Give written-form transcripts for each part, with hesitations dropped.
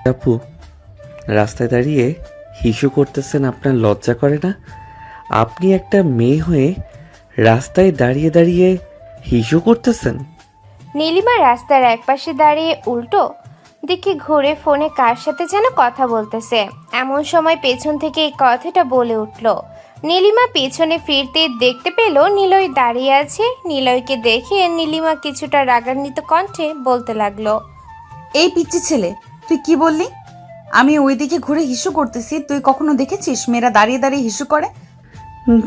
আপু, রাস্তায় দাঁড়িয়ে হিসু করতেছেন, আপনার লজ্জা করে না? আপনি একটা মেয়ে হয়ে রাস্তায় দাঁড়িয়ে দাঁড়িয়ে হিসু করতেছেন? নীলিমা রাস্তার একপাশে দাঁড়িয়ে উল্টো দিকে ঘুরে ফোনে কার সাথে যেন কথা বলতেছে। এমন সময় পেছন থেকে এই কথাটা বলে উঠল। নীলিমা পেছনে ফিরতে দেখতে পেল নিলয় দাঁড়িয়ে আছে। নিলয়কে দেখে নীলিমা কিছুটা রাগান্বিত কণ্ঠে বলতে লাগলো, এই পিচ্চি ছেলে, তুই কি বললি? আমি ওইদিকে ঘুরে হিসু করতেছি, তুই কখনো দেখেছিস মেয়েরা দাঁড়িয়ে দাঁড়িয়ে হিসু করে?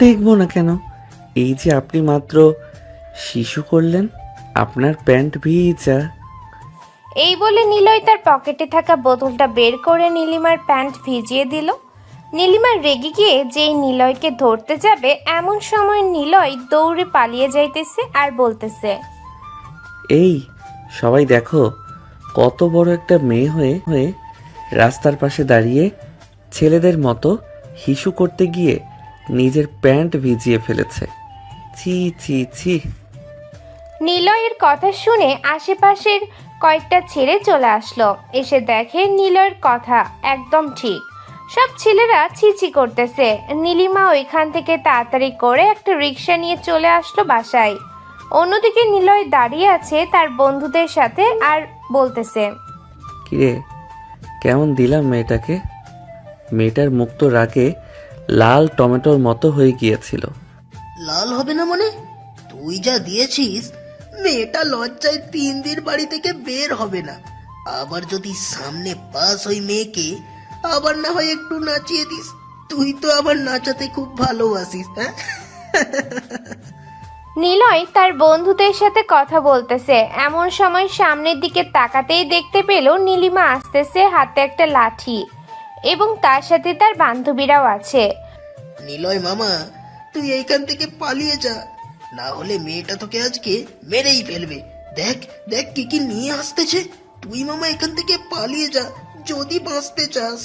দেখবো না কেন? এই যে আপনি মাত্র শিশু করলেন, আপনার প্যান্ট ভিজা। এই বলে নিলয় তার পকেটে থাকা বোতলটা বের করে নীলিমার প্যান্ট ভিজিয়ে দিল। নীলিমা রেগে গিয়ে যেই নিলয়কে ধরতে যাবে এমন সময় নিলয় দৌড়ে পালিয়ে যাইতেছে আর বলতেছে, এই সবাই দেখো, কত বড় একটা মেয়ে হয়ে হয়ে রাস্তার পাশে দাঁড়িয়ে ছেলেদের মতো হিসু করতে গিয়ে নিজের প্যান্ট ভিজিয়ে ফেলেছে। ছি ছি ছি। নিলয়ের কথা শুনে আশেপাশের কয়েকটা ছেলে চলে আসলো। এসে দেখে নিলয়ের কথা একদম ঠিক। সব ছেলেরা ছিছি করতেছে। নীলিমা ওইখান থেকে তাড়াতাড়ি করে একটা রিক্সা নিয়ে চলে আসলো বাসায়। অন্যদিকে নিলয় দাঁড়িয়ে আছে তার বন্ধুদের সাথে আর বলতেছে, কিরে, কেমন দিলাম মেয়েটাকে? মেয়েটার মুখ তো রাগে লাল টমেটোর মতো হয়ে গিয়েছিল। লাল হবে না মানে? তুই যা দিয়েছিস, মেয়েটা লজ্জায় 3 দিন বাড়ি থেকে বের হবে না। আবার যদি সামনে পাস ওই মেয়েকে, আবার না হয় একটু নাচিয়ে দিস। তুই তো আবার নাচাতে খুব ভালোবাসিস, হ্যাঁ? নিলয় তার বন্ধুদের সাথে কথা বলতেছে। এমন সময় সামনের দিকে তাকাতেই দেখতে পেল নীলিমা আসতেছে, হাতে একটা লাঠি এবং তার সাথে তার বান্ধবীরাও আছে। নিলয় মামা, তুই এইখান থেকে পালিয়ে যা, না হলে মেয়েটা তোকে আজকে মেরেই ফেলবে। দেখ দেখ কি কি নিয়ে আসতেছে। তুই মামা এখান থেকে পালিয়ে যা যদি বাঁচতে চাস।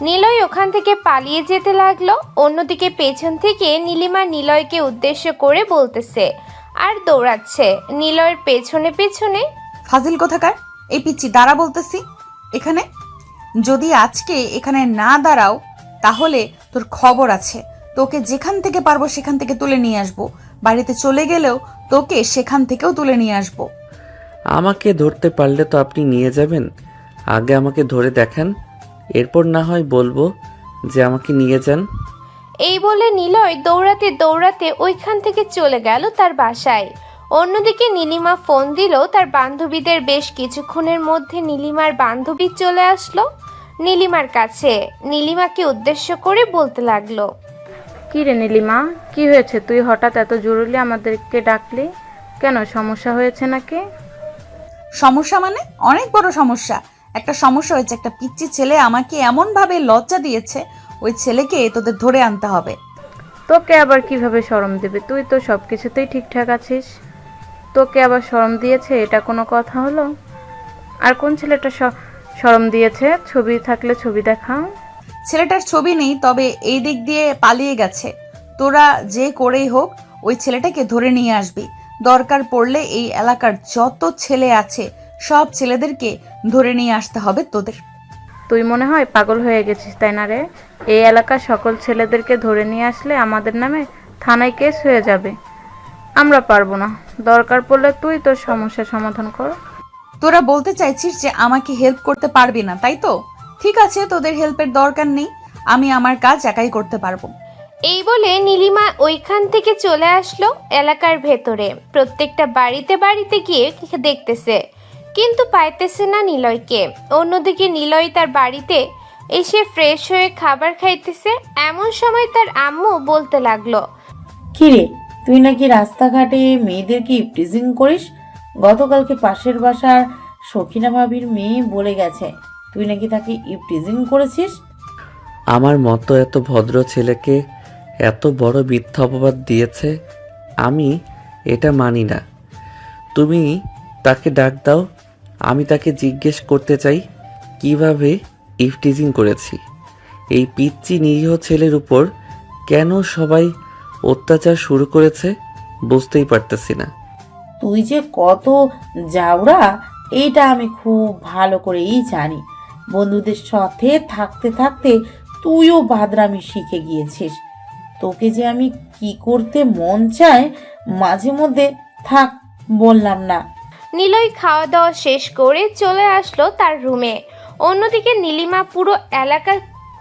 নিলয় ওখান থেকে পালিয়ে যেতে লাগলো। অন্যদিকে পেছন থেকে নীলিমা নিলয়কে উদ্দেশ্য করে বলতেছে আর দৌড়াচ্ছে নিলয়ের পেছনে পেছনে। ফাজিল কোথাকার! এই পিচ্চি, দাঁড়া বলতেছি এখানে। যদি আজকে এখানে না দাঁড়াও তাহলে তোর খবর আছে। তোকে যেখান থেকে পারবো সেখান থেকে তুলে নিয়ে আসবো। বাড়িতে চলে গেলেও তোকে সেখান থেকেও তুলে নিয়ে আসবো। আমাকে ধরতে পারলে তো আপনি নিয়ে যাবেন, আগে আমাকে ধরে দেখান, এরপর না হয় বলবো যে আমাকে নিয়ে যান। এই বলে নিলয় দৌড়াতে দৌড়াতে ওইখান থেকে চলে গেল তার বাসায়। অন্যদিকে নীলিমা ফোন দিল তার বান্ধবীদের। বেশ কিছুক্ষণের মধ্যে নীলিমার বান্ধবী চলে আসলো নীলিমার কাছে। নীলিমাকে উদ্দেশ্য করে বলতে লাগলো, কি রে নীলিমা, কি হয়েছে? তুই হঠাৎ এত জরুরি আমাদেরকে ডাকলি কেন? সমস্যা হয়েছে নাকি? সমস্যা মানে? অনেক বড় সমস্যা। একটা সমস্যা হয়েছে। একটা পিচ্চি ছেলে আমাকে এমন ভাবে লজ্জা দিয়েছে, ওই ছেলেকে তোদের ধরে আনতে হবে। তোকে আবার কিভাবে শরম দেবে? তুই তো সব কিছুতেই ঠিকঠাক আছিস, তোকে আবার শরম দিয়েছে? এটা কোনো কথা হলো? আর কোন ছেলেটা শরম দিয়েছে? ছবি থাকলে ছবি দেখা। ছেলেটার ছবি নেই, তবে এই দিক দিয়ে পালিয়ে গেছে। তোরা যে করেই হোক ওই ছেলেটাকে ধরে নিয়ে আসবি। দরকার পড়লে এই এলাকার যত ছেলে আছে সব ছেলেদেরকে ধরে নিয়ে আসতে হবে তোদের। তুই মনে হয় পাগল হয়ে গেছিস, তাই না রে? এই এলাকার সকল ছেলেদেরকে ধরে নিয়ে আসলে আমাদের নামে থানায় কেস হয়ে যাবে। আমরা পারবো না। দরকার পড়লে তুই তোর সমস্যার সমাধান কর। তোরা বলতে চাইছিস যে আমাকে হেল্প করতে পারবি না, তাই তো? ঠিক আছে, তোদের হেল্পের দরকার নেই, আমি আমার কাজ একাই করতে পারবো। এই বলে নীলিমা ওইখান থেকে চলে আসলো এলাকার ভেতরে। প্রত্যেকটা বাড়িতে বাড়িতে গিয়ে দেখতেছে, কিন্তু পাইতেছে না নিলয়কে। অন্যদিকে নিলয় তার বাড়িতে এসে ফ্রেশ হয়ে খাবার খাইতেছে। এমন সময় তার আম্মু বলতে লাগলো, কিরে, তুই নাকি রাস্তাঘাটে মেয়েদেরকে ইপটিজিং করিস? গতকালকে পাশের বাসার সখিনা ভাবির মেয়ে বলে গেছে তুই নাকি তাকে ইপটিজিং করেছিস। আমার মতো এত ভদ্র ছেলেকে এত বড় মিথ্যা অপবাদ দিয়েছে, আমি এটা মানি না। তুমি তাকে ডাক দাও, আমি তাকে জিজ্ঞেস করতে চাই কিভাবে ইফটিজিং করেছি। এই পিচ্চি নিরীহ ছেলের উপর কেন সবাই অত্যাচার শুরু করেছে বুঝতেই পারতেছি না। তুই যে কত জাউরা এইটা আমি খুব ভালো করেই জানি। বন্ধুদের সাথে থাকতে থাকতে তুইও বাদরামি শিখে গিয়েছিস। তোকে যে আমি কি করতে মন চায় মাঝে মধ্যে থাক, বললাম না। নিলয় খাওয়া দাওয়া শেষ করে চলে আসলো তার রুমে। অন্যদিকে নীলিমা পুরো এলাকা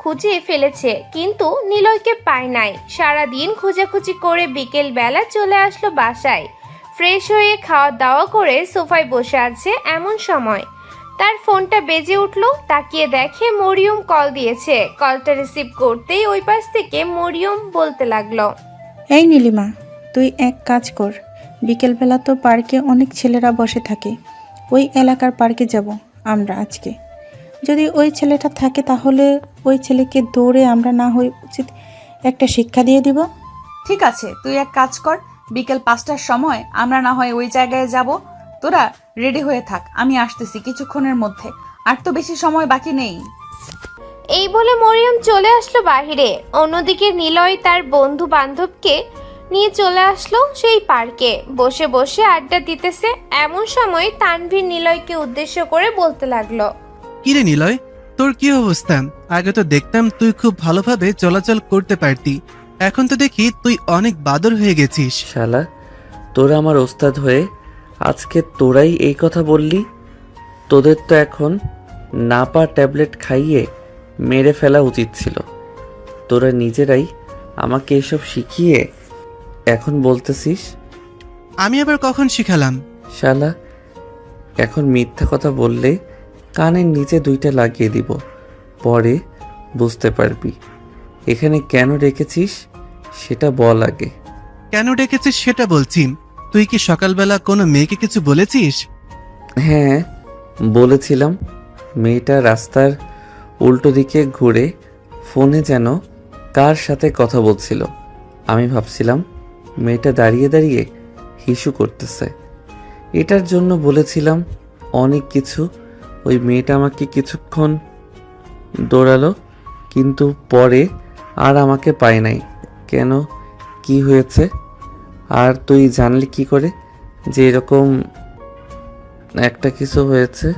খুঁজে ফেলেছে, কিন্তু নিলয়কে পায় নাই। সারাদিন খোঁজাখুঁজি করে বিকেল বেলা চলে আসলো বাসায়। ফ্রেশ হয়ে খাওয়া দাওয়া করে সোফায় বসে আছে, এমন সময় তার ফোনটা বেজে উঠলো। তাকিয়ে দেখে মরিয়ম কল দিয়েছে। কলটা রিসিভ করতেই ওই পাশ থেকে মরিয়ম বলতে লাগলো, এই নীলিমা, তুই এক কাজ কর, বিকেলবেলা তো পার্কে অনেক ছেলেরা বসে থাকে, ওই এলাকার পার্কে যাব আমরা আজকে। যদি ওই ছেলেটা থাকে তাহলে ওই ছেলেকে দৌড়ে আমরা না হয়ে উচিত একটা শিক্ষা দিয়ে দিব। ঠিক আছে, তুই এক কাজ কর, বিকেল 5টার সময় আমরা না হয় ওই জায়গায় যাব। তোরা রেডি হয়ে থাক, আমি আসতেছি কিছুক্ষণের মধ্যে, আর তো বেশি সময় বাকি নেই। এই বলে মরিয়ম চলে আসলো বাহিরে। অন্যদিকে নিলয় তার বন্ধু বান্ধবকে নিয়ে চলে আসলো সেই পার্কে। বসে বসে আড্ডা দিতেছে, এমন সময় তানভীর নিলয়কে উদ্দেশ্য করে বলতে লাগলো, কিরে নিলয়, তোর কি অবস্থা? আগে তো দেখতাম তুই খুব ভালোভাবে চলাচল করতে পারতি, এখন তো দেখি তুই অনেক বাদর হয়ে গেছিস। শালা, তোরা আমার ওস্তাদ হয়ে আজকে তোরাই এই কথা বললি? তোদের তো এখন নাপা ট্যাবলেট খাইয়ে মেরে ফেলা উচিত ছিল। তোরা নিজেরাই আমাকে এসব শিখিয়ে এখন বলতেছিস? আমি আবার কখন শিখালাম? শালা, এখন মিথ্যা কথা বললে কানের নিচে 2টা লাগিয়ে দিব, পরে বুঝতে পারবি। এখানে কেন রেখেছিস সেটা বল আগে। কেন ডেকেছিস সেটা বলছি। তুই কি সকালবেলা কোনো মেয়েকে কিছু বলেছিস? হ্যাঁ, বলেছিলাম। মেয়েটা রাস্তার উল্টো দিকে ঘুরে ফোনে যেন কার সাথে কথা বলছিল। আমি ভাবছিলাম মেয়েটা দাঁড়িয়ে দাঁড়িয়ে হিসু করতেছে। এটার জন্য বলেছিলাম অনেক কিছু। ওই মেয়েটা আমাকে কিছুক্ষণ দৌড়ালো, কিন্তু পরে আর আমাকে পায় নাই। কেন, কি হয়েছে? আর তুই জানলি কি করে যে এরকম একটা কিছু হয়েছে?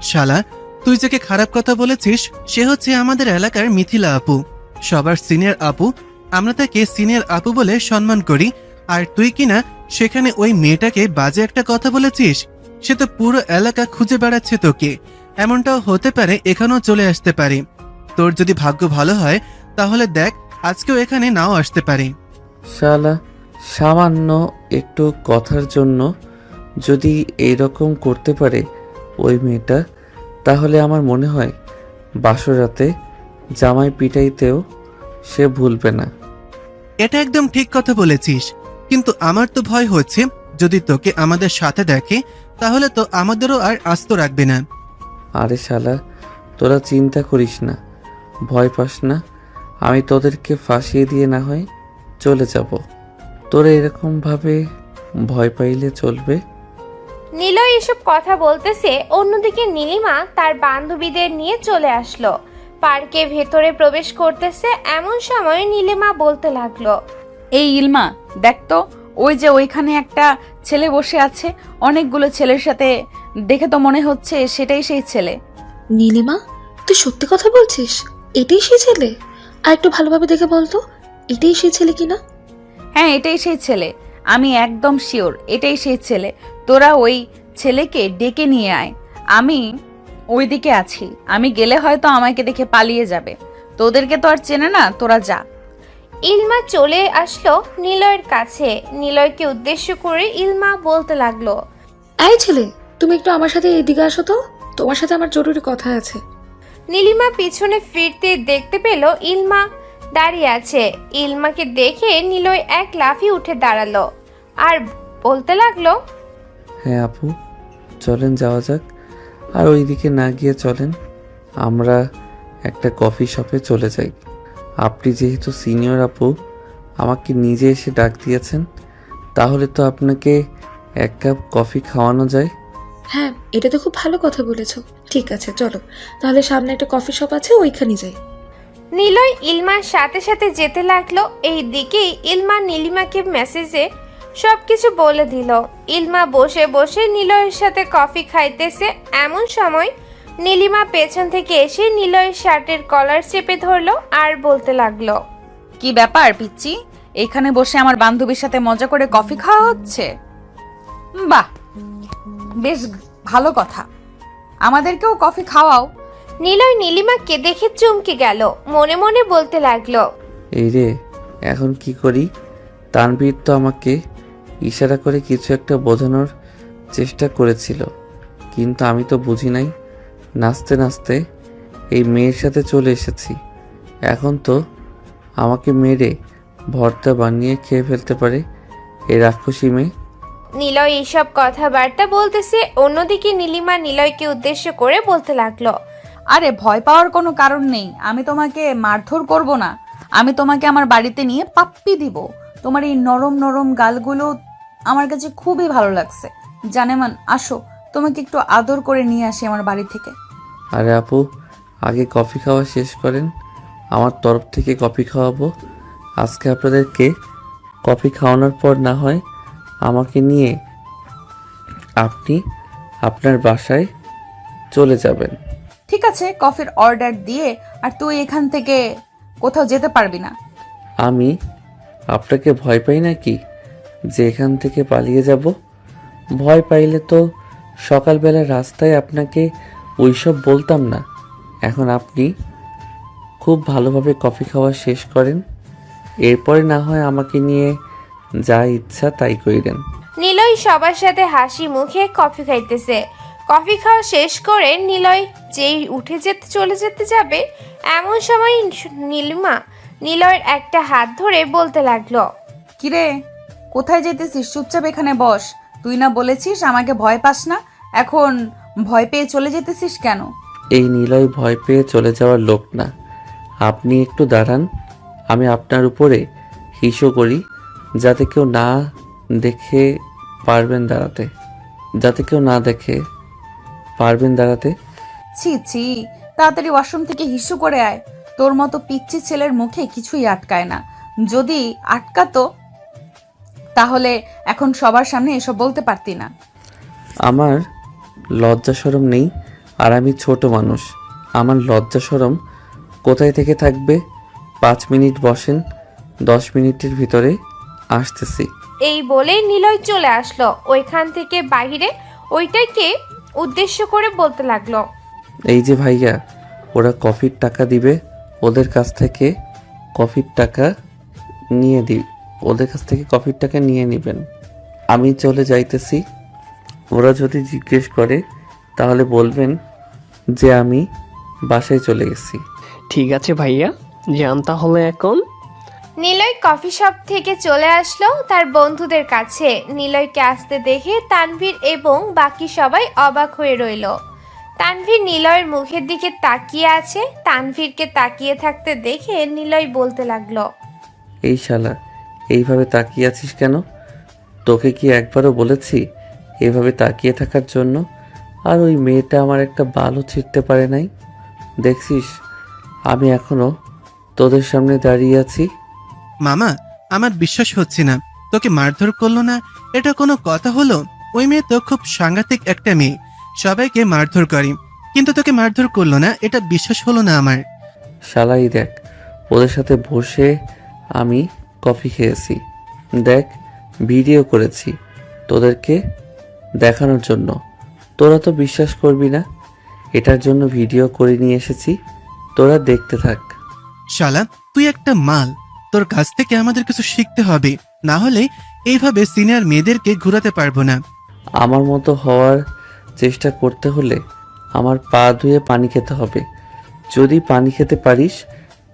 শালা, তুই যাকে খারাপ কথা বলেছিস সে হচ্ছে আমাদের এলাকার মিথিলা আপু, সবার সিনিয়র আপু। আমরা তাকে সিনিয়র আপু বলে সম্মান করি, আর তুই কিনা সেখানে ওই মেয়েটাকে বাজে একটা কথা বলেছিস। সে তো পুরো এলাকা খুঁজে বেড়াচ্ছে তোকে। এমনটাও হতে পারে এখানেও চলে আসতে পারে। তোর যদি ভাগ্য ভালো হয় তাহলে দেখ আজকেও এখানে নাও আসতে পারে। শালা, সামান্য একটু কথার জন্য যদি এইরকম করতে পারে ওই মেয়েটা, তাহলে আমার মনে হয় বাসরাতে জামাই পিটাইতেও সে ভুলবে না। এটা একদম ঠিক কথা বলেছিস, কিন্তু আমার তো ভয় হচ্ছে যদি তোকে আমাদের সাথে দেখে তাহলে তো আমাদেরও আর আস্ত রাখবে না। আরে শালা, তোরা চিন্তা করিস না, ভয় পাস না। আমি তোদেরকে ফাঁসিয়ে দিয়ে না হয় চলে যাব। তোরা এরকমভাবে ভয় পাইলে চলবে? নিলয় এসব কথা বলতেছে, অন্যদিকে নীলিমা তার বান্ধবীদের নিয়ে চলে আসলো। পার্কে ভেতরে প্রবেশ করতেছে, এমন সময় নীলিমা বলতে লাগলো, এই ইলমা, দেখ তো, ওই যে ওইখানে একটা ছেলে বসে আছে অনেকগুলো ছেলের সাথে, দেখে তো মনে হচ্ছে সেটাই সেই ছেলে। নীলিমা, তুই সত্যি কথা বলছিস? এটাই সেই ছেলে? আর একটু ভালোভাবে দেখে বলতো, এটাই সেই ছেলে কিনা? হ্যাঁ, এটাই সেই ছেলে, আমি একদম শিওর এটাই সেই ছেলে। তোরা ওই ছেলেকে ডেকে নিয়ে আয়, আমি ওইদিকে আছি। আমি গেলে হয়তো আমাকে দেখে পালিয়ে যাবে। তোদেরকে তো আর চেনে না, তোরা যা। ইলমা চলে আসলো নিলয়ের কাছে। নিলয়কে উদ্দেশ্য করে ইলমা বলতে লাগলো, এই ছেলে, তুমি একটু আমার সাথে এদিকে আসো তো, তোমার সাথে আমার জরুরি কথা আছে। নীলিমা পিছনে ফিরতে দেখতে পেল ইলমা দাঁড়িয়ে আছে। ইলমাকে দেখে নিলয় এক লাফিয়ে উঠে দাঁড়ালো আর বলতে লাগলো, হ্যাঁ আপু, চলেন যাওয়া যাক। আর ওইদিকে না গিয়ে চলেন আমরা একটা কফি শপে চলে যাই। আপনি যেহেতু সিনিয়র আপু, আমাকে নিজে এসে ডাক দিয়েছেন, তাহলে তো আপনাকে 1 কাপ কফি খাওয়ানো যায়। হ্যাঁ, এটা তো খুব ভালো কথা বলেছো। ঠিক আছে, চলো তাহলে, সামনে একটা কফি শপ আছে, ওইখানে যাই। নিলয় ইলমার সাথে সাথে যেতে লাগলো। এই দিকেই ইলমা নীলিমাকে মেসেজে সবকিছু বলে দিল। ইলমা বসে বসে নিলয়ের সাথে কফি খাইতেছে, এমন সময় নীলিমা পেছন থেকে এসে নিলয়ের শার্টের কলার চেপে ধরলো আর বলতে লাগলো, কি ব্যাপার পিচ্চি, এখানে বসে আমার বান্ধবীর সাথে মজা করে কফি খাওয়া হচ্ছে? বাহ, বেশ ভালো কথা, আমাদেরকেও কফি খাওয়াও। নিলয় নীলিমাকে দেখে চমকে গেল, মনে মনে বলতে লাগলো, এই রে, এখন কি করি? তানভীর তো আমাকে ইশারা করে কিছু একটা বোঝানোর চেষ্টা করেছিল, কিন্তু আমি তো বুঝি নাই। নাচতে নাচতে এই মেয়ের সাথে চলে এসেছি, এখন তো আমাকে মেরে ভর্তা বানিয়ে খেয়ে ফেলতে পারে এই রাক্ষসী মেয়ে। নিলয় এইসব কথাবার্তা বলতেছে, অন্যদিকে নীলিমা নিলয়কে উদ্দেশ্য করে বলতে লাগলো, আরে ভয় পাওয়ার কোনো কারণ নেই, আমি তোমাকে মারধর করব না, আমি তোমাকে আমার বাড়িতে নিয়ে পাপ্পি দিব। তোমার এই নরম নরম গালগুলো আমার কাছে খুবই ভালো লাগছে। জানেমান, আসো তোমাকে একটু আদর করে নিয়ে আসি আমার বাড়ি থেকে। আরে আপু, আগে কফি খাওয়া শেষ করেন, আমার তরফ থেকে কফি খাওয়াবো। আজকে আপনাদেরকে কফি খাওয়ানোর পর না হয় আমাকে নিয়ে আপনি আপনার বাসায় চলে যাবেন। ঠিক আছে, কফির অর্ডার দিয়ে আর তুই এখান থেকে কোথাও যেতে পারবি না। আমি আপনাকে ভয় পাই নাকি যে এখান থেকে পালিয়ে যাব? ভয় পাইলে তো সকালবেলা রাস্তায় আপনাকে ওইসব বলতাম না। এখন আপনি খুব ভালোভাবে কফি খাওয়া শেষ করেন, এরপরে না হয় আমাকে নিয়ে যা ইচ্ছা তাই কইরেন। নিলয় সবার সাথে হাসি মুখে কফি খাইতেছে। কফি খাওয়া শেষ করে নিলয় যেই উঠে চলে যেতে যাবে, এমন সময় নীলিমা নিলয়ের একটা হাত ধরে বলতে লাগলো, কিরে, কোথায় যেতেছিস? চুপচাপ এখানে বস। তুই না বলেছিস আমাকে ভয় পাস না, এখন ভয় পেয়ে চলে যেতেছিস কেন? এই নিলয় ভয় পেয়ে চলে যাওয়ার লোক না, আপনি একটু দাঁড়ান, আমি আপনার উপরে হিসো করি, যাতে কেউ না দেখে পারবেন দাঁড়াতে, যাতে কেউ না দেখে পারবেন দাঁড়াতে। ছি ছি, তাড়াতাড়ি ওয়াশরুম থেকে হিসু করে আয়। তোর মতো পিচ্চি ছেলের মুখে কিছুই আটকায় না, যদি আটকাতো তাহলে এখন সবার সামনে এসব বলতে পারতি না। আমার লজ্জা শরম নেই, আর আমি ছোট মানুষ, আমার লজ্জা শরম কোথায় থেকে থাকবে? 5 মিনিট বসেন, 10 মিনিটের ভিতরে আসতেছি। এই বলে নিলয় চলে আসলো ওইখান থেকে বাইরে। ওইটাকে উদ্দেশ্য করে বলতে লাগলো, এই যে ভাইয়া, ওরা কফির টাকা দিবে, ওদের কাছ থেকে কফির টাকা নিয়ে নেবেন। আমি চলে যাইতেছি, ওরা যদি জিজ্ঞেস করে তাহলে বলবেন যে আমি বাসায় চলে গেছি। ঠিক আছে ভাইয়া, যান তাহলে এখন। নিলয় কফি শপ থেকে চলে আসলো তার বন্ধুদের কাছে। নিলয়কে আসতে দেখে তানভীর এবং বাকি সবাই অবাক হয়ে রইল। তানভীর নিলয়ের মুখের দিকে তাকিয়ে আছে। তানভীরকে তাকিয়ে থাকতে দেখে নিলয় বলতে লাগলো, এই শালা, এইভাবে তাকিয়ে আছিস কেন? তোকে কি একবারও বলেছি এভাবে তাকিয়ে থাকার জন্য? আর ওই মেয়েটা আমার একটা বালও ছিঁড়তে পারে নাই। দেখছিস আমি এখনো তোদের সামনে দাঁড়িয়ে আছি। মামা, আমার বিশ্বাস হচ্ছে না, তোকে মারধর করলো না, এটা কোনো কথা হলো? ওই মেয়ে তো খুব সাংঘাতিক একটা মেয়ে, সবাইকে মারধর করে, কিন্তু তোকে মারধর করলো না, এটা বিশ্বাস হলো না আমার। শালাই দেখ, ওদের সাথে বসে আমি কফি খেয়েছি, দেখ ভিডিও করেছি তোদেরকে দেখানোর জন্য। তোরা তো বিশ্বাস করবি না, এটার জন্য ভিডিও করে নিয়ে এসেছি, তোরা দেখতে থাক। শালা, তুই একটা মাল, তোর কাছ থেকে আমাদের কিছু শিখতে হবে, না হলে এইভাবে সিনিয়র মেয়েদেরকে ঘোরাতে পারবো না। আমার মতো হওয়ার চেষ্টা করতে হলে আমার পা ধুয়ে পানি খেতে হবে। যদি পানি খেতে পারিস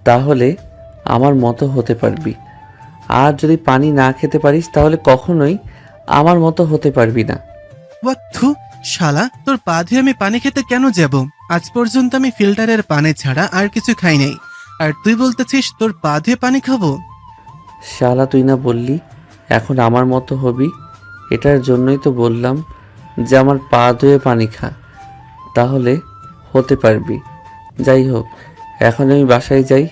তাহলে আমার মতো হতে পারবি, আর যদি পানি না খেতে পারিস তাহলে কখনোই আমার মতো হতে পারবি না। ওয়াথু, শালা, তোর পা ধুয়ে আমি পানি খেতে কেন যাব? আজ পর্যন্ত আমি ফিল্টারের পানি ছাড়া আর কিছু খাই নাই, আর তুই বলতেছিস তোর পা ধুয়ে পানি খাবো? শালা, তুই না বললি এখন আমার মতো হবি? এটার জন্যই তো বললাম যে আমার পা ধুয়ে পানি খা, তাহলে হতে পারবি। যাই হোক, এখন আমি বাসায় যাই,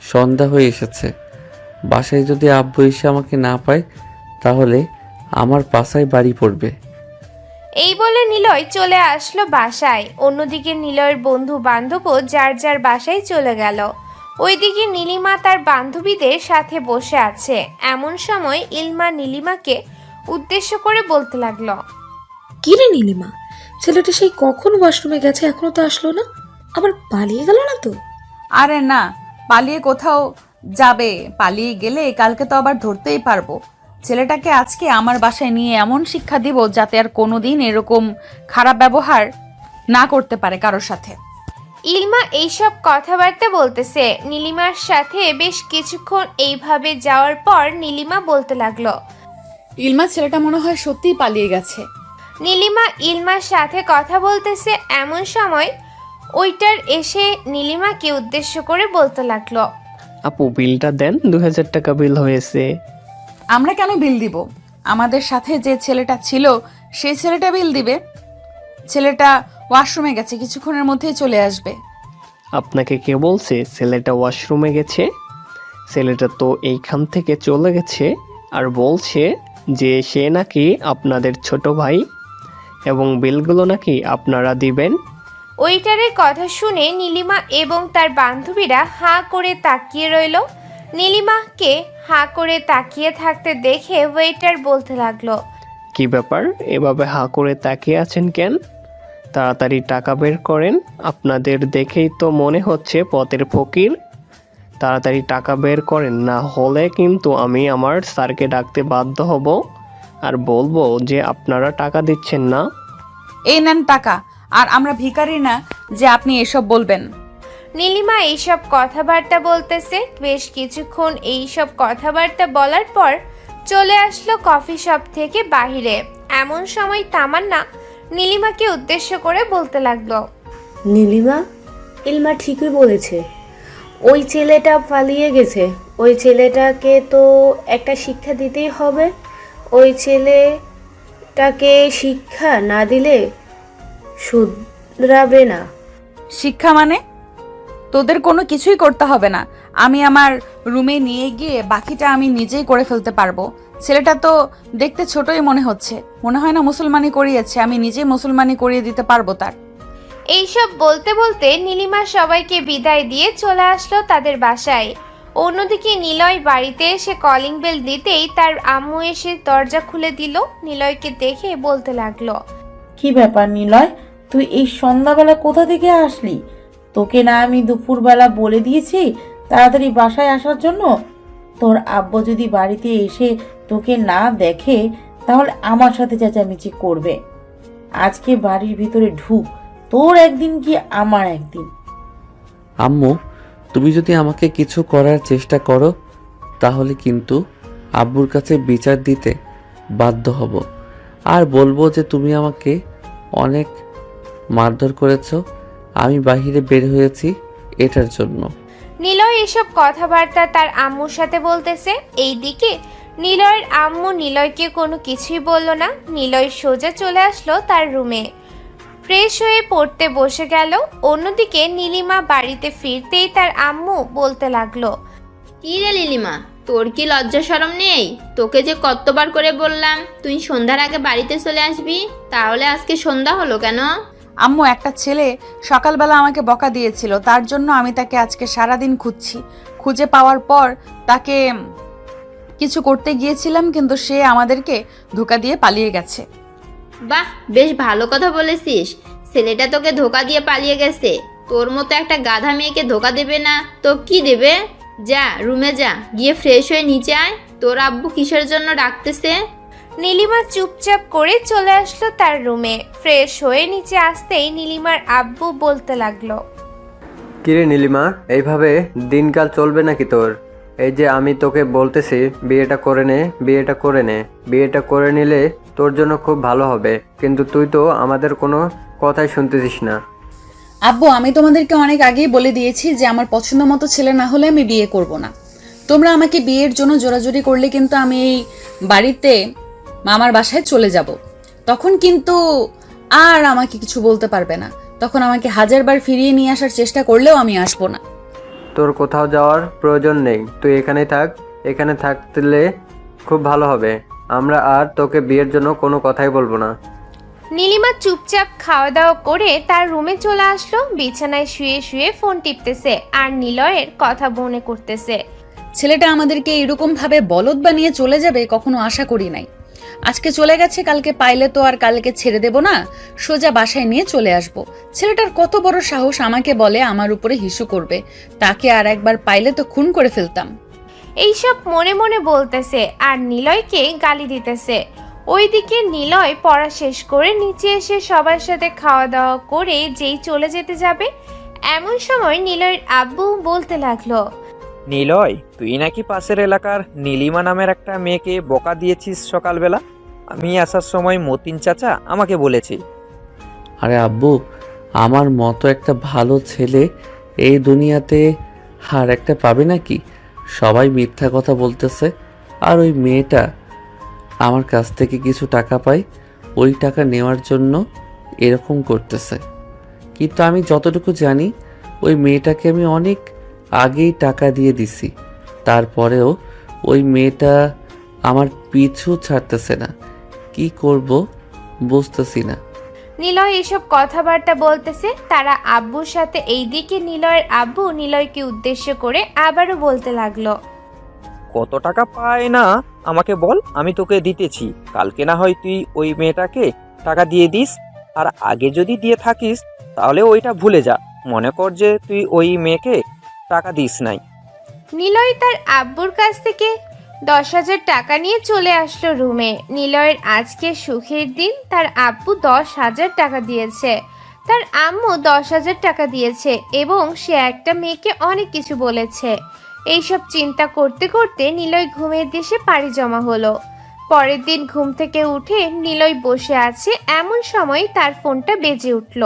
সন্ধ্যা হয়ে এসেছে। বাসায় যদি আব্বু এসে আমাকে না পায় তাহলে আমার পাশায় বাড়ি পড়বে। এই বলে নিলয় চলে আসলো বাসায়। অন্যদিকে নিলয়ের বন্ধু বান্ধবও যার যার বাসায় চলে গেল। ওইদিকে নীলিমা তার বান্ধবীদের সাথে বসে আছে। এমন সময় ইলমা নীলিমাকে উদ্দেশ্য করে বলতে লাগলো, কি রে নীলিমা, ছেলেটা সেই কখন ওয়াশরুমে গেছে, এখনো তো আসলো না, আবার পালিয়ে গেল না তো? আরে না, পালিয়ে কোথাও যাবে? পালিয়ে গেলে কালকে তো আবার ধরতেই পারবো। ছেলেটাকে আজকে আমার বাসায় নিয়ে এমন শিক্ষা দিব যাতে আর কোনোদিন এরকম খারাপ ব্যবহার না করতে পারে কারোর সাথে। ইলমা এইসব কথাবার্তা বলতেছে। নীলিমার সাথে বেশ কিছুক্ষণ এইভাবে যাওয়ার পর নীলিমা বলতে লাগলো, ইলমা, ছেলেটা মনে হয় সত্যিই পালিয়ে গেছে। নীলিমা ইলমার সাথে কথা বলতেছে। এমন সময় ওইটার এসে নীলিমাকে উদ্দেশ্য করে বলতে লাগলো, আপু বিলটা দেন, 2000 টাকা বিল হয়েছে। আমরা কেন বিল দিব? আমাদের সাথে যে ছেলেটা ছিল সেই ছেলেটা বিল দিবে। ছেলেটা ওয়াশরুমে গেছে, কিছুক্ষণের মধ্যেই চলে আসবে। আপনাকে কে বলছে ছেলেটা ওয়াশরুমে গেছে? ছেলেটা তো এইখান থেকে চলে গেছে আর বলছে যে সে নাকি আপনাদের ছোট ভাই এবং বিলগুলো নাকি আপনারা দিবেন। ওইটারের কথা শুনে নীলিমা এবং তার বান্ধবীরা হাঁ করে তাকিয়ে রইল। নীলিমাকে হাঁ করে তাকিয়ে থাকতে দেখে ওয়েটার বলতে লাগলো, কি ব্যাপার, এভাবে হাঁ করে তাকিয়ে আছেন কেন? তাড়াতাড়ি টাকা বের করেন, আপনাদের দেখেই তো মনে হচ্ছে পথের ফকির। তাড়াতাড়ি টাকা বের করেন, না হলে কিন্তু আমি আমার স্যারকে ডাকতে বাধ্য হব আর বলবো যে আপনারা টাকা দিচ্ছেন না। এই নেন টাকা, আর আমরা ভিখারি না যে আপনি এসব বলবেন। নীলিমা এইসব কথাবার্তা বলতেছে। বেশ কিছুক্ষণ এইসব কথাবার্তা বলার পর চলে আসলো কফি শপ থেকে বাহিরে। এমন সময় তামান্না নীলিমাকে উদ্দেশ্য করে বলতে লাগলো, নীলিমা, ইলমা ঠিকই বলেছে, ওই ছেলেটা পালিয়ে গেছে। ওই ছেলেটাকে তো একটা শিক্ষা দিতেই হবে। ওই ছেলেটাকে শিক্ষা না দিলে শুধরাবে না। শিক্ষা মানে? তোদের কোনো কিছুই করতে হবে না। আমি আমার রুমে নিয়ে গিয়ে বাকিটা আমি নিজেই করে ফেলতে পারবো। ছেলেটা তো দেখতে ছোটই মনে হচ্ছে, মনে হয় না মুসলমানি করিয়েছে। আমি নিজেই মুসলমানি করিয়ে দিতে পারবো তার। এইসব বলতে বলতে নীলিমা সবাইকে বিদায় দিয়ে চলে আসলো তাদের বাসায়। অন্যদিকে নিলয় বাড়িতে এসে কলিং বেল দিতেই তার আম্মু এসে দরজা খুলে দিল। নিলয়কে দেখে বলতে লাগলো, কি ব্যাপার নিলয়, তুই এই সন্ধ্যাবেলা কোথা থেকে আসলি? তোকে না আমি দুপুরবেলা বলে দিয়েছি তাড়াতাড়ি বাসায় আসার জন্য? তোর আব্বু যদি বাড়িতে এসে তোকে না দেখে তাহলে আমার সাথে চেঁচামেচি করবে। আজকে বাড়ির ভিতরে ঢুক, তোর একদিন কি আমার একদিন। আম্মু, তুমি যদি আমাকে কিছু করার চেষ্টা করো তাহলে কিন্তু আব্বুর কাছে বিচার দিতে বাধ্য হব আর বলবো যে তুমি আমাকে অনেক মারধর করেছো। আমি বাইরে বের হয়েছি এটার জন্য। নিলয় এসব কথাবার্তা তার আম্মুর সাথে বলতেছে। এইদিকে নিলয়ের আম্মু নিলয়কে কোনো কিছুই বলল না। নিলয় সোজা চলে আসলো তার রুমে, ফ্রেশ হয়ে পড়তে বসে গেল। অন্যদিকে নীলিমা বাড়িতে ফিরতেই তার আম্মু বলতে লাগলো, কি রে নীলিমা, তোর কি লজ্জা শরম নেই? তোকে যে কতবার করে বললাম তুই সন্ধ্যার আগে বাড়িতে চলে আসবি, তাহলে আজকে সন্ধ্যা হলো কেন? আম্মু, একটা ছেলে সকালবেলা আমাকে বকা দিয়েছিল, তার জন্য আমি তাকে আজকে সারাদিন খুঁজছি। খুঁজে পাওয়ার পর তাকে কিছু করতে গিয়েছিলাম, কিন্তু সে আমাদেরকে ধোঁকা দিয়ে পালিয়ে গেছে। বাহ, বেশ ভালো কথা বলেছিস। ছেলেটা তোকে ধোকা দিয়ে পালিয়ে গেছে। তোর মতো একটা গাধা মেয়েকে ধোকা দেবে না তো কি দেবে? যা রুমে যা, গিয়ে ফ্রেশ হয়ে নিচে আয়। তোর আব্বু কিসের জন্য ডাকতেছে? নীলিমা চুপচাপ করে চলে আসলো তার রুমে। ফ্রেশ হয়ে নিচে আসতেই নীলিমার আব্বু বলতে লাগলো, কিরে নীলিমা, এইভাবে দিনকাল চলবে নাকি তোর? এই যে আমি তোকে বলতেছি বিয়েটা করে নে, বিয়েটা করে নে, বিয়েটা করে নিলে তোর জন্য খুব ভালো হবে, কিন্তু তুই তো আমাদের কোনো কথাই শুনতেছিস না। আব্বু, আমি তোমাদেরকে অনেক আগেই বলে দিয়েছি যে আমার পছন্দ মতো ছেলে না হলে আমি বিয়ে করব না। তোমরা আমাকে বিয়ের জন্য জোরাজুরি করলে কিন্তু আমি এই বাড়িতে মামার বাসায় চলে যাব। তখন কিন্তু আর আমাকে কিছু বলতে পারবে না। তখন আমাকে হাজারবার ফিরিয়ে নিয়ে আসার চেষ্টা করলেও আমি আসবো না। তোর কোথাও যাওয়ার প্রয়োজন নেই, তুই এখানেই থাক। এখানে থাকলে খুব ভালো হবে। আমরা আর তোকে বিয়ের জন্য কোনো কথাই বলবো না। নীলিমা চুপচাপ খাওয়া দাওয়া করে তার রুমে চলে আসলো। বিছানায় শুয়ে শুয়ে ফোন টিপতেছে আর নিলয়ের কথা মনে করতেছে। ছেলেটা আমাদেরকে এরকম ভাবে বলদ বানিয়ে চলে যাবে কখনো আশা করি নাই। আজকে চলে গেছে, কালকে পাইলে তো আর কালকে ছেড়ে দেব না, সোজা বাসায় নিয়ে চলে আসব। ছেলেটার কত বড় সাহস আমাকে বলে আমার উপরে হিসু করবে, তাকে আর একবার পাইলে তো খুন করে ফেলতাম। এইসব মনে মনে বলতেছে আর নিলয়কে গালি দিতেছে। ওইদিকে নিলয় পড়া শেষ করে নিচে এসে সবার সাথে খাওয়া দাওয়া করে যেই চলে যেতে যাবে, এমন সময় নিলয়ের আব্বু বলতে লাগলো, নিলয়, তুই নাকি পাশের এলাকার নীলিমা নামের একটা মেয়েকে বকা দিয়েছিস সকালবেলা। আমি আসার সময় মতিন চাচা আমাকে বলেছে। আরে আব্বু, আমার মতো একটা ভালো ছেলে এই দুনিয়াতে আর একটা পাবে নাকি? সবাই মিথ্যা কথা বলতেছে। আর ওই মেয়েটা আমার কাছ থেকে কিছু টাকা পায়, ওই টাকা নেওয়ার জন্য এরকম করতেছে। কিন্তু আমি যতটুকু জানি ওই মেয়েটাকে আমি অনেক আগেই টাকা দিয়ে দিছি, তারপরেও ওই মেয়েটা আমার পিছু ছাড়তেছে না। কি করব বুঝতেছি না। নিলয় এসব কথাবার্তা বলতেছে তারা আব্বুর সাথে। এইদিকে নিলয়ের আব্বু নিলয়কে উদ্দেশ্য করে আবারও বলতে লাগলো, কত টাকা পায় না আমাকে বল, আমি তোকে দিতেছি। কালকে না হয় তুই ওই মেয়েটাকে টাকা দিয়ে দিস, আর আগে যদি দিয়ে থাকিস তাহলে ওইটা ভুলে যা। মনে কর যে তুই ওই মেয়েকে টাকা দিস নাই। নিলয় তার আব্বুর কাছ থেকে 10,000 টাকা নিয়ে চলে আসলো রুমে। নিলয়ের আজকে সুখের দিন, তার আব্বু 10,000 টাকা দিয়েছে, তার আম্মু 10,000 টাকা দিয়েছে এবং সে একটা মেয়েকে অনেক কিছু বলেছে। এইসব চিন্তা করতে করতে নিলয় ঘুমের দেশে পাড়ি জমা হলো। পরের দিন ঘুম থেকে উঠে নিলয় বসে আছে, এমন সময় তার ফোনটা বেজে উঠল।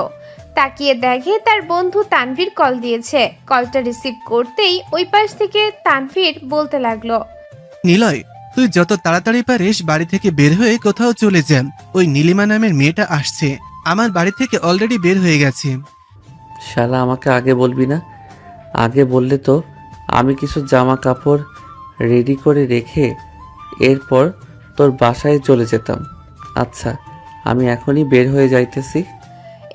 তাকিয়ে দেখে তার বন্ধু তানভীর কল দিয়েছে। কলটা রিসিভ করতেই ওই পাশ থেকে তানভীর বলতে লাগলো, নিলয়, তুই যত তাড়াতাড়ি পারিস বাড়ি থেকে বের হয়ে কোথাও চলে যান। ওই নীলিমা নামের মেয়েটা আসছে, আমার বাড়ি থেকে অলরেডি বের হয়ে গেছে। শালা, আমাকে আগে বলবি না? আগে বললে তো আমি কিছু জামা কাপড় রেডি করে রেখে এরপর তোর বাসায় চলে যেতাম। আচ্ছা, আমি এখনই বের হয়ে যাইতেছি।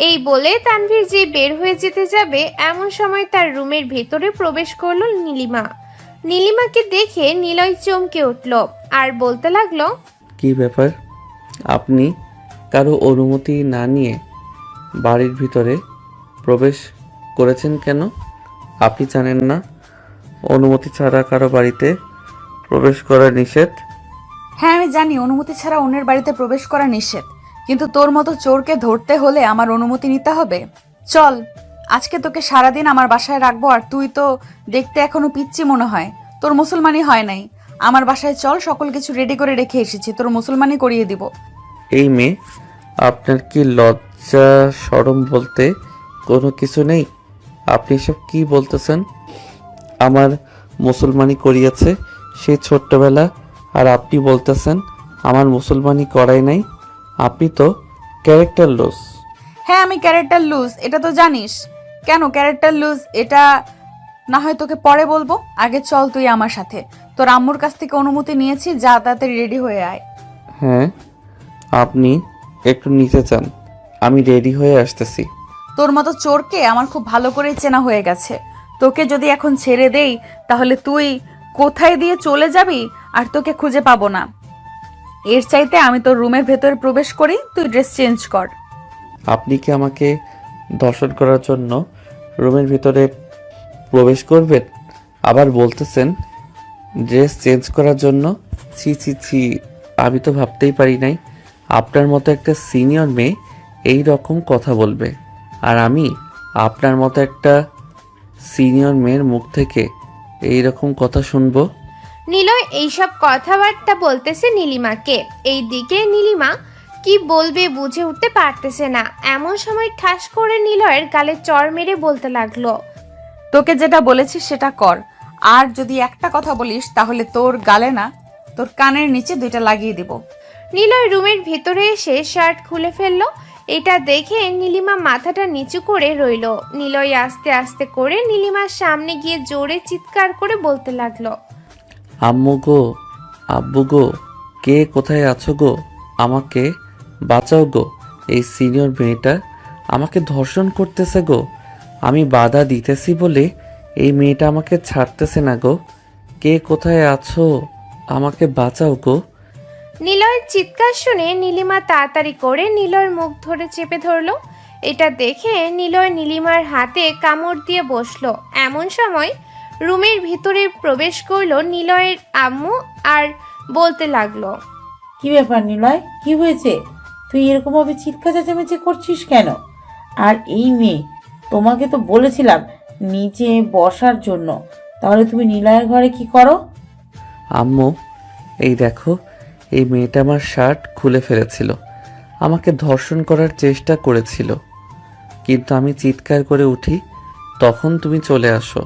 এই বলে তানভীর যে বের হয়ে যেতে যাবে, এমন সময় তার রুমের ভেতরে প্রবেশ করলো নীলিমা। নীলিমাকে দেখে নিলয় চমকে উঠল আর বলতে লাগলো, কি ব্যাপার? আপনি কারো অনুমতি না নিয়ে বাড়ির ভিতরে প্রবেশ করেছেন কেন? আপনি জানেন না অনুমতি ছাড়া কারো বাড়িতে প্রবেশ করা নিষেধ? হ্যাঁ, আমি জানি অনুমতি ছাড়া অন্যের বাড়িতে প্রবেশ করা নিষেধ, কিন্তু তোর মতো চোরকে ধরতে হলে আমার অনুমতি নিতে হবে। চল, আজকে তোকে সারাদিন আমার বাসায় রাখবো। আর তুই তো দেখতে এখনো পিচ্চি মনে হয়, তোর মুসলমানি হয় নাই। আমার বাসায় চল, সকল কিছু রেডি করে রেখে এসেছি, তোর মুসলমানি করিয়ে দিব। এই মেয়ে, আপনার কি লজ্জা শরম বলতে কোনো কিছু নেই? আপনি সব কি বলতেছেন? আমার মুসলমানি করিয়েছে সেই ছোট্টবেলা, আর আপনি বলতেছেন আমার মুসলমানি করাই নাই? আপনি তো ক্যারেক্টার লস। হ্যাঁ, আমি ক্যারেক্টার লুজ, এটা তো জানিস। কেন ক্যারেক্টার লুজ এটা না হয় তোকে পরে বলবো, আগে চল তুই আমার সাথে। তোর আম্মুর কাছ থেকে অনুমতি নিয়েছি, যা তাড়াতাড়ি রেডি হয়ে আয়। হ্যাঁ, আপনি একটু নিচে যান, আমি রেডি হয়ে আসতেছি। তোর মতো চোরকে আমার খুব ভালো করে চেনা হয়ে গেছে। তোকে যদি এখন ছেড়ে দেই তাহলে তুই কোথায় দিয়ে চলে যাবি আর তোকে খুঁজে পাবো না। এর চাইতে আমি তোর রুমের ভেতরে প্রবেশ করি, তুই ড্রেস চেঞ্জ কর। আপনি কি আমাকে দর্শন করার জন্য রুমের ভিতরে প্রবেশ করবেন? আবার বলতেছেন ড্রেস চেঞ্জ করার জন্য? ছি ছি ছি, আমি তো ভাবতেই পারি নাই আপনার মতো একটা সিনিয়র মেয়ে এই রকম কথা বলবে, আর আমি আপনার মতো একটা সিনিয়র মেয়ের মুখ থেকে এই রকম কথা শুনবো। নিলয় এইসব কথাবার্তা বলতেছে নীলিমাকে। এইদিকে নীলিমা কি বলবে বুঝে উঠতে পারতেছে না। এমন সময় ঠাস করে নিলয়ের গালে চড় মেরে বলতে লাগলো, তোকে যেটা বলেছি সেটা কর, আর যদি একটা কথা বলিস তাহলে তোর গালে না, তোর কানের নিচে 2টা লাগিয়ে দিব। নিলয় রুমের ভিতরে এসে শার্ট খুলে ফেললো। এটা দেখে নীলিমা মাথাটা নিচু করে রইল। নিলয় আস্তে আস্তে করে নীলিমার সামনে গিয়ে জোরে চিৎকার করে বলতে লাগলো, আম্মু গো, আব্বু গো, কে কোথায় আছো গো? আমাকে বাঁচাও গো, এই সিনিয়র মেয়েটা আমাকে ধর্ষণ করতেছে গো। আমি বাধা দিতেছি বলে এই মেয়েটা আমাকে ছাড়তেছে না গো। কে কোথায় আছো? আমাকে বাঁচাও গো। নিলয়ের চিৎকার শুনে নীলিমা তাড়াতাড়ি করে নিলয়ের মুখ ধরে চেপে ধরলো। এটা দেখে নিলয় নীলিমার হাতে কামড় দিয়ে বসলো। এমন সময় রুমের ভিতরে প্রবেশ করলো নিলয়ের আম্মু আর বলতে লাগলো, কি ব্যাপার নিলয়, কি হয়েছে? তুই এরকমভাবে চিৎকার চেঁচামেচি করছিস কেন? আর এই মেয়ে, তোমাকে তো বলেছিলাম নিচে বসার জন্য, তাহলে তুমি নিলয়ের ঘরে কি করো? আম্মু, এই দেখো, এই মেয়েটা আমার শার্ট খুলে ফেলেছিল, আমাকে ধর্ষণ করার চেষ্টা করেছিল, কিন্তু আমি চিৎকার করে উঠি, তখন তুমি চলে আসো।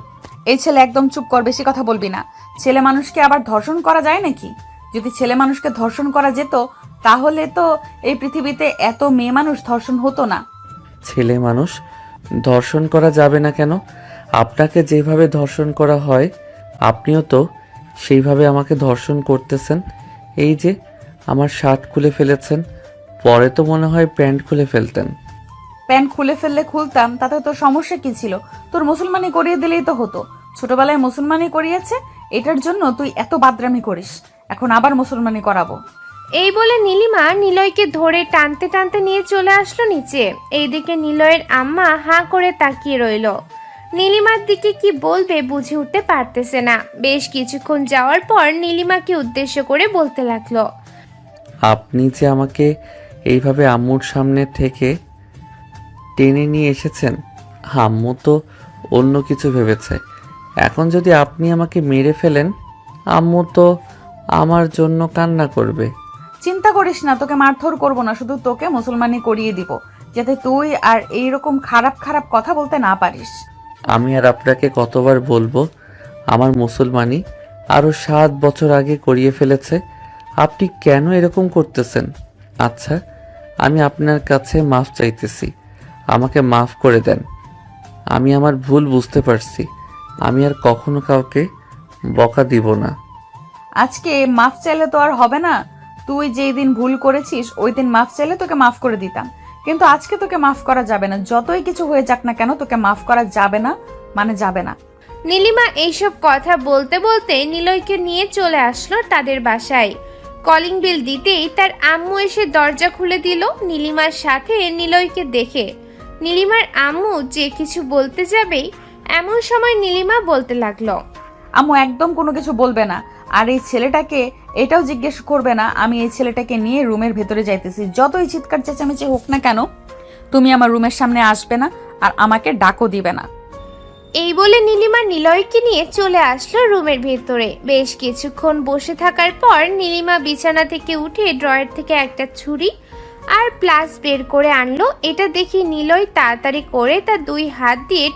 এই ছেলে একদম চুপ কর, বেশি কথা বলবি না। ছেলে মানুষকে আবার ধর্ষণ করা যায় নাকি? যদি ছেলে মানুষকে ধর্ষণ করা যেত তাহলে তো এই পৃথিবীতে এত মেয়ে মানুষ ধর্ষণ হতো না। ছেলে মানুষ ধর্ষণ করা যাবে না কেন? আপনাকে যেভাবে ধর্ষণ করা হয় আপনিও তো সেইভাবে আমাকে ধর্ষণ করতেছেন। এই যে আমার শার্ট খুলে ফেলেছেন, পরে তো মনে হয় প্যান্ট খুলে ফেলতেন। প্যান্ট খুলে ফেললে খুলতাম, তাতে তোর সমস্যা কি ছিল? তোর মুসলমানি করিয়ে দিলেই তো হতো। ছোটবেলায় মুসলমানি করিয়েছে, এটার জন্য তুই এত বাদরামি করিস, এখন আবার মুসলমানি করাবো। এই বলে নীলিমা নিলয়কে ধরে টানতে টানতে নিয়ে চলে আসলো নিচে। এইদিকে নিলয়ের আম্মা হাঁ করে তাকিয়ে রইল। নীলিমার দিকে কি বলবে বুঝে উঠতে পারতেছে না। বেশ কিছুক্ষণ যাওয়ার পর নীলিমাকে উদ্দেশ্য করে বলতে লাগলো, আপনি যে আমাকে এইভাবে আম্মুর সামনে থেকে টেনে নিয়ে এসেছেন, আম্মু তো অন্য কিছু ভেবেছে। এখন যদি আপনি আমাকে মেরে ফেলেন, আম্মু তো আমার জন্য কান্না করবে। চিন্তা করিস না, তোকে মারধর করবো না, শুধু তোকে মুসলমানি করিয়ে দিব, যাতে তুই আর এইরকম খারাপ খারাপ কথা বলতে না পারিস। আমি আর আপনাকে কতবার বলবো, আমার মুসলমানি আরও 7 বছর আগে করিয়ে ফেলেছে, আপনি কেন এরকম করতেছেন? আচ্ছা, আমি আপনার কাছে মাফ চাইতেছি, আমাকে মাফ করে দেন। আমি আমার ভুল বুঝতে পারছি, আমি আর কখনো কাউকে বকা দিব না। আজকে মাফ চাইলে তো আর হবে না। তুই যেই দিন ভুল করেছিস ওই দিন মাফ চাইলে তোকে মাফ করে দিতাম, কিন্তু আজকে তোকে মাফ করা যাবে না। যতই কিছু হয়ে যাক না কেন, তোকে মাফ করা যাবে না, মানে যাবে না। নীলিমা এইসব কথা বলতে বলতে নিলয়কে নিয়ে চলে আসলো তাদের বাসায়। কলিং বেল দিতেই তার আম্মু এসে দরজা খুলে দিল। নীলিমার সাথে নিলয়কে দেখে নীলিমার আম্মু যে কিছু বলতে যাবেই, এমন সময় নীলিমা বলতে লাগলো, আম্মু একদম কোনো কিছু বলবে না, আর এই ছেলেটাকে এটাও জিজ্ঞেস করবে না। আমি এই ছেলেটাকে নিয়ে রুমের ভেতরে যাইতেছি, যতই চিৎকার চেঁচামেচি হোক না কেন, তুমি আমার রুমের সামনে আসবে না আর আমাকে ডাকও দিবে না। এই বলে নীলিমা নিলয়কে নিয়ে চলে আসলো রুমের ভেতরে। বেশ কিছুক্ষণ বসে থাকার পর নীলিমা বিছানা থেকে উঠে ড্রয়ার থেকে একটা ছুরি আর প্লাস বের করে আনলো। এটা দেখে নিলয় তাড়াতাড়ি করে তার 2 হাত দিয়ে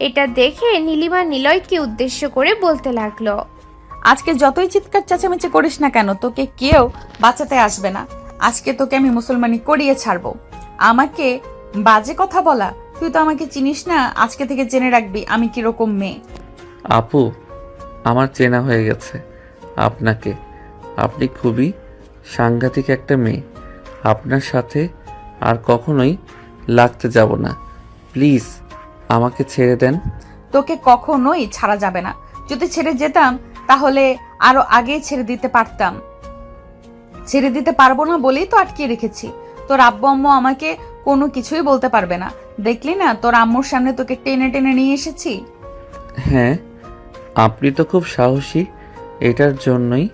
এটা দেখে নীলিমা নিলয়কে উদ্দেশ্য করে বলতে লাগলো, আজকে যতই চিৎকার চেঁচামেচি করিস না কেন, তোকে কেউ বাঁচাতে আসবে না। আজকে তোকে আমি মুসলমানি করিয়ে ছাড়বো। আমাকে বাজে কথা বলা, তুই তো আমাকে চিনিস না, আজকে থেকে জেনে রাখবি আমি কিরকম মেয়ে। আপু, আমার চেনা হয়ে গেছে আপনাকে, আপনি খুবই সাংঘাতিক একটা মেয়ে। আপনার সাথে আর কখনোই লাগতে যাব না, প্লিজ আমাকে ছেড়ে দেন। তোকে কখনোই ছাড়া যাবে না। যদি ছেড়ে যেতাম তাহলে আরো আগেই ছেড়ে দিতে পারতাম। ছেড়ে দিতে পারবো না বলেই তো আটকে রেখেছি। তোর আব্বু আম্মু আমাকে কোনো কিছুই বলতে পারবে না। দেখলি না, তোর আম্মুর সামনে তোকে টেনে টেনে নিয়ে এসেছি। হ্যাঁ, আপনি তো খুব সাহসী, এটার জন্যই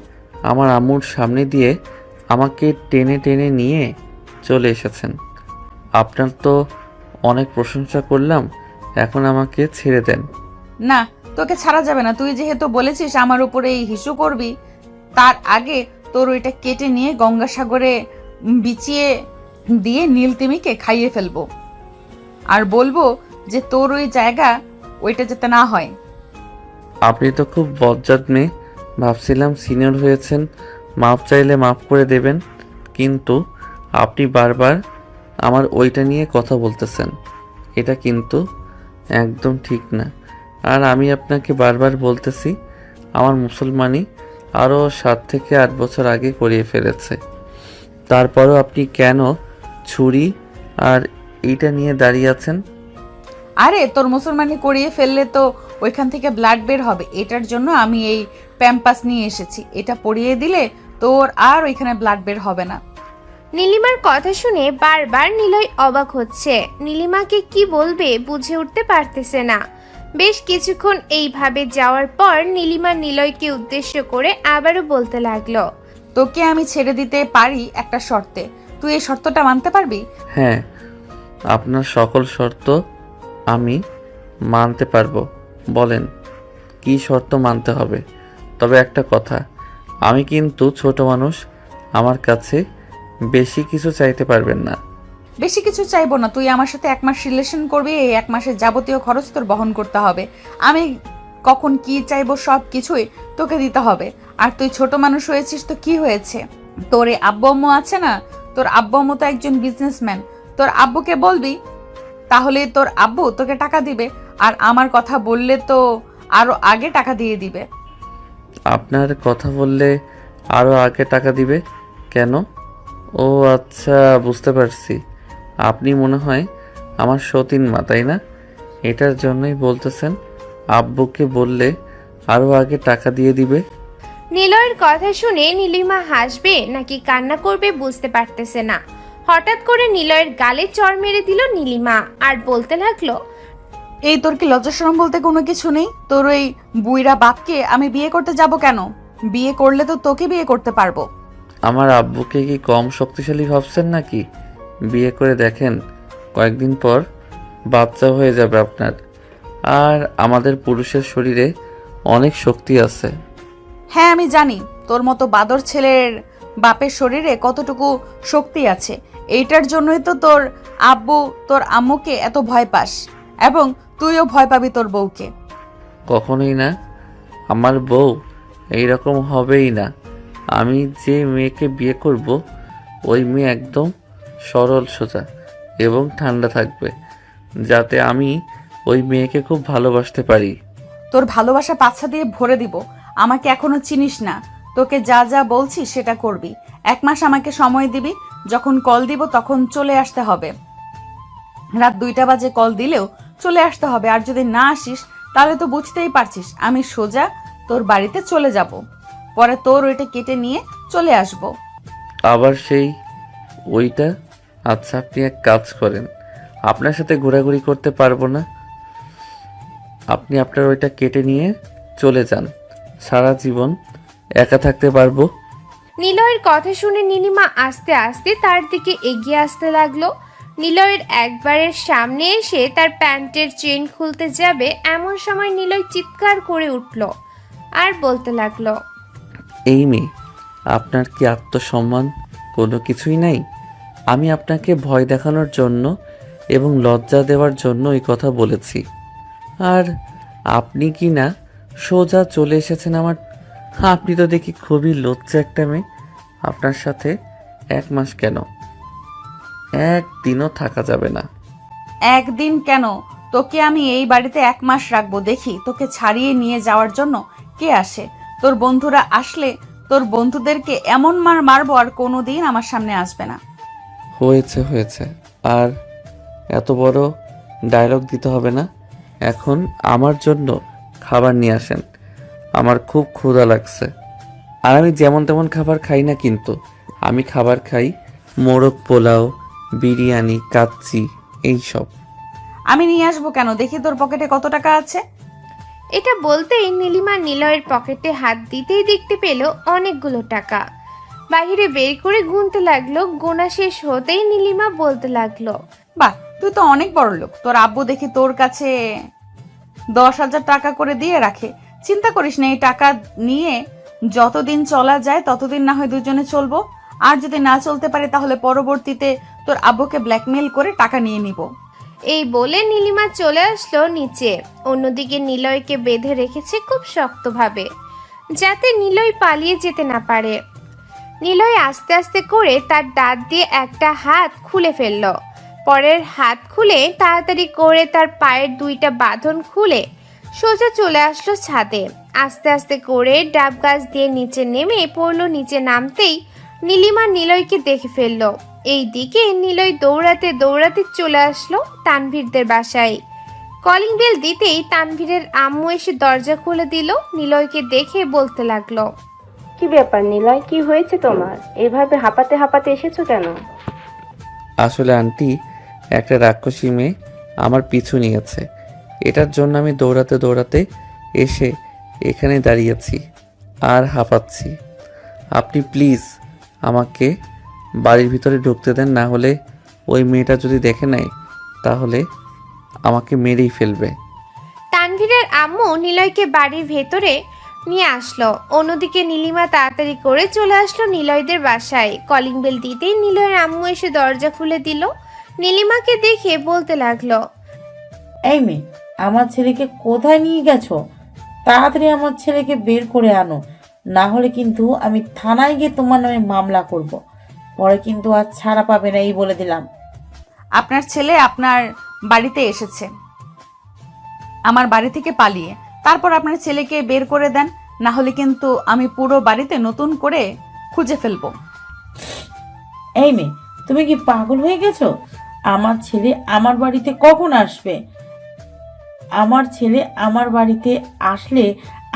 আমার আম্মুর সামনে দিয়ে আমাকে টেনে টেনে নিয়ে চলে এসেছেন। আপনার তো অনেক প্রশংসা করলাম, এখন আমাকে ছেড়ে দেন। না, তোকে ছাড়া যাবে না। তুই যেহেতু বলেছিস আমার উপরে এই হিসু করবি, তার আগে তোর ওইটা কেটে নিয়ে গঙ্গাসাগরে বিছিয়ে দিয়ে নীলতিমিকে খাইয়ে ফেলবো, আর বলবো যে তোর ওই জায়গা ওইটা যাতে না হয়। আপনি তো খুব বজ্জাত মেয়ে, ভাবছিলাম সিনিয়র হয়েছেন, মাফ চাইলে মাফ করে দেবেন, কিন্তু আপনি বারবার আমার ওইটা নিয়ে কথা বলতেছেন, এটা কিন্তু একদম ঠিক না। আর আমি আপনাকে বারবার বলতেছি, আমার মুসলমানি আরও 7 থেকে 8 বছর আগে করিয়ে ফেলেছে, তারপরও আপনি কেন ছুরি আর এইটা নিয়ে দাঁড়িয়ে আছেন? আরে তোর মুসলমানি করিয়ে ফেললে তো ওইখান থেকে ব্লাড বের হবে, এটার জন্য আমি এই প্যাম্পাস নিয়ে এসেছি। এটা পরিয়ে দিলে তোর আর ওইখানে ব্লাড বের হবে না। নীলিমার কথা শুনে বারবার নিলয় অবাক হচ্ছে। নীলিমাকে কি বলবে বুঝে উঠতে পারতেছে না। বেশ কিছুক্ষণ এইভাবে যাওয়ার পর নীলিমা নিলয়কে উদ্দেশ্য করে আবারও বলতে লাগলো, তোকে আমি ছেড়ে দিতে পারি একটা শর্তে, তুই এই শর্তটা মানতে পারবি? হ্যাঁ, আপনার সকল শর্ত আমি মানতে পারবো। বলেন কি শর্ত মানতে হবে। তবে একটা কথা, আমি কিন্তু ছোট মানুষ, আমার কাছে বেশি কিছু চাইতে পারবেন না। বেশি কিছু চাইবো না, তুই আমার সাথে 1 মাস রিলেশন করবি, এই 1 মাসের যাবতীয় খরচ তোর বহন করতে হবে। আমি কখন কি চাইবো সব কিছুই তোকে দিতে হবে। আর তুই ছোট মানুষ হয়েছিস তো কি হয়েছে, তোর এই আব্বু আম্মু আছে না, তোর আব্বু আম্মু তো একজন বিজনেসম্যান। তোর আব্বুকে বলবি, তাহলে তোর আব্বু তোকে টাকা দিবে, আর আমার কথা বললে তো আরো আগে টাকা দিয়ে দিবে। আপনার কথা বললে আরও আগে টাকা দিবে কেন? ও আচ্ছা, বুঝতে পারছি। আপনি মনে হয় আমার সতীন মা, তাই না? এটার জন্যই বলতেছেন আব্বুকে বললে আরও আগে টাকা দিয়ে দিবে। নিলয়ের কথা শুনে নীলিমা হাসবে নাকি কান্না করবে বুঝতে পারতেছে না। হঠাৎ করে নিলয়ের গালে চড় মেরে দিল নীলিমা আর বলতে লাগলো, এই তোর কি লজ্জা শরম বলতে কোনো কিছু নেই? তোর ওই বুইরা বাপকে আমি বিয়ে করতে যাব কেন? বিয়ে করলে তো তোকে বিয়ে করতে পারবো। আমার আব্বুকে কি কম শক্তিশালী ভাবছেন নাকি? বিয়ে করে দেখেন, কয়েকদিন পর বাচ্চা হয়ে যাবে আপনার। আর আমাদের পুরুষের শরীরে অনেক শক্তি আছে। হ্যাঁ আমি জানি তোর মতো বাদর ছেলের বাপের শরীরে কতটুকু শক্তি আছে। এইটার জন্যই তো তোর আব্বু তোর আম্মুকে এত ভয় পাস, এবং তুইও ভয় পাবি তোর বউকে। কখনোই না, আমার বউ এইরকম হবেই না। আমি যে মেয়েকে বিয়ে করব ওই মেয়ে একদম সরল সোজা এবং ঠান্ডা থাকবে, যাতে আমি ওই মেয়েকে খুব ভালোবাসতে পারি। তোর ভালোবাসা পাছা দিয়ে ভরে দিব। আমাকে এখনো চিনিস না, তোকে যা যা বলছি সেটা করবি। 1 মাস আমাকে সময় দিবি, যখন কল দিব তখন চলে আসতে হবে। রাত 2টা বাজে কল দিলেও চলে আসতে হবে। আর যদি না আসিস তাহলে তো বুঝতেই পারছিস আমি সোজা তোর বাড়িতে চলে যাব, পরে তোর ওইটা কেটে নিয়ে চলে আসব। আবার সেই ওইটা? আচ্ছা, আপনি এক কাজ করেন, আপনার সাথে ঘোরাঘুরি করতে পারবো না, আপনি আপনার ওইটা কেটে নিয়ে চলে যান, সারা জীবন একা থাকতে পারবো। নিলয়ের কথা শুনে নীলিমা আস্তে আস্তে তার দিকে এগিয়ে আসতে লাগলো। নিলয়ের একবারের সামনে এসে তার প্যান্টের চেন খুলতে যাবে, এমন সময় নিলয় চিৎকার করে উঠল আর বলতে লাগলো, এই মেয়ে, আপনার কি আত্মসম্মান কোনো কিছুই নাই? আমি আপনাকে ভয় দেখানোর জন্য এবং লজ্জা দেওয়ার জন্য এই কথা বলেছি, আর আপনি কি না সোজা চলে এসেছেন আমার। আপনি তো দেখি খুবই লজ্জা একটা মেয়ে। আপনার সাথে 1 মাস কেন, 1 দিনও থাকা যাবে না। 1 দিন কেন? তোকে আমি এই বাড়িতে 1 মাস রাখবো, দেখি তোকে ছাড়িয়ে নিয়ে যাওয়ার জন্য কে আসে। তোর বন্ধুরা আসলে তোর বন্ধুদেরকে এমন মার মারবো আর কোনোদিন আমার সামনে আসবে না। হয়েছে হয়েছে, আর এত বড় ডায়লগ দিতে হবে না। এখন আমার জন্য খাবার নিয়ে আসেন, আমার খুব ক্ষুধা লাগছে। আর আমি যেমন তেমন খাবার খাই না, কিন্তু আমি খাবার খাই মোরগ পোলাও, বিরিয়ানি, কাচ্চি, এইসব। আমি নিয়ে আসবো কেন? দেখি তোর পকেটে কত টাকা আছে। এটা বলতেই নীলিমা নিলয়ের পকেটে হাত দিতেই দেখতে পেল অনেকগুলো টাকা। বাহিরে বের করে গুনতে লাগলো। গোনা শেষ হতেই নীলিমা বলতে লাগলো, বাহ, তুই তো অনেক বড় লোক। তোর আব্বু দেখি তোর কাছে 10,000 টাকা করে দিয়ে রাখে। চিন্তা করিস না, এই টাকা নিয়ে যতদিন চলা যায় ততদিন না হয় দুজনে চলবো, আর যদি না চলতে পারে তাহলে পরবর্তীতে তোর আব্বুকে ব্ল্যাকমেল করে টাকা নিয়ে নিব। এই বলে নীলিমা চলে আসলো নিচে। অন্যদিকে নিলয়কে বেঁধে রেখেছে খুব শক্তভাবে, যাতে নিলয় পালিয়ে যেতে না পারে। নিলয় আস্তে আস্তে করে তার দাঁত দিয়ে একটা হাত খুলে ফেলল। পরের হাত খুলে তাড়াতাড়ি করে তার পায়ের 2টা বাঁধন খুলে সোজা চলে আসলো ছাদে। আস্তে আস্তে করে ডাব গাছ দিয়ে নিচে নেমে পড়লো। নিচে নামতেই নীলিমা নিলয়কে দেখে ফেলল। এইদিকে নিলয় দৌড়াতে দৌড়াতে চলে আসলো তানভীরদের বাসায়। কলিং বেল দিতেই তানভীরের আম্মু এসে দরজা খুলে দিল। নিলয়কে দেখে বলতে লাগলো, কি ব্যাপার নিলয়, কি হয়েছে তোমার? এভাবে হাঁপাতে হাঁপাতে এসেছো কেন? আসলে আন্টি, একটা রাক্ষসী মেয়ে আমার পিছু নিয়েছে। এটার জন্য আমি দৌড়াতে দৌড়াতে এসে এখানে দাঁড়িয়েছি আর হাঁপাচ্ছি। আপনি প্লিজ আমাকে বাড়ির ভিতরে ঢুকতে দেন, না হলে ওই মেয়েটা যদি দেখে নেয় তাহলে আমাকে মেরেই ফেলবে। তানভীরের আম্মু নিলয়কে বাড়ির ভেতরে নিয়ে আসলো। অন্যদিকে নীলিমা তাড়াতাড়ি করে চলে আসলো নিলয়দের বাসায়। কলিং বেল দিতেই নিলয়ের আম্মু এসে দরজা খুলে দিল। নীলিমাকে দেখে বলতে লাগলো, এই মেয়ে, আমার ছেলেকে কোথায় নিয়ে গেছো? তাড়াতাড়ি আমার ছেলেকে বের করে আনো, না হলে কিন্তু আমি থানায় গিয়ে তোমার নামে মামলা করব। পরে কিন্তু আর ছাড়া পাবে না, এই বলে দিলাম। আপনার ছেলে আপনার বাড়িতে এসেছে আমার বাড়ি থেকে পালিয়ে, তারপর আপনার ছেলেকে বের করে দেন, না হলে কিন্তু আমি পুরো বাড়িতে নতুন করে খুঁজে ফেলবো। এই মেয়ে, তুমি কি পাগল হয়ে গেছো? আমার ছেলে আমার বাড়িতে কখন আসবে? আমার ছেলে আমার বাড়িতে আসলে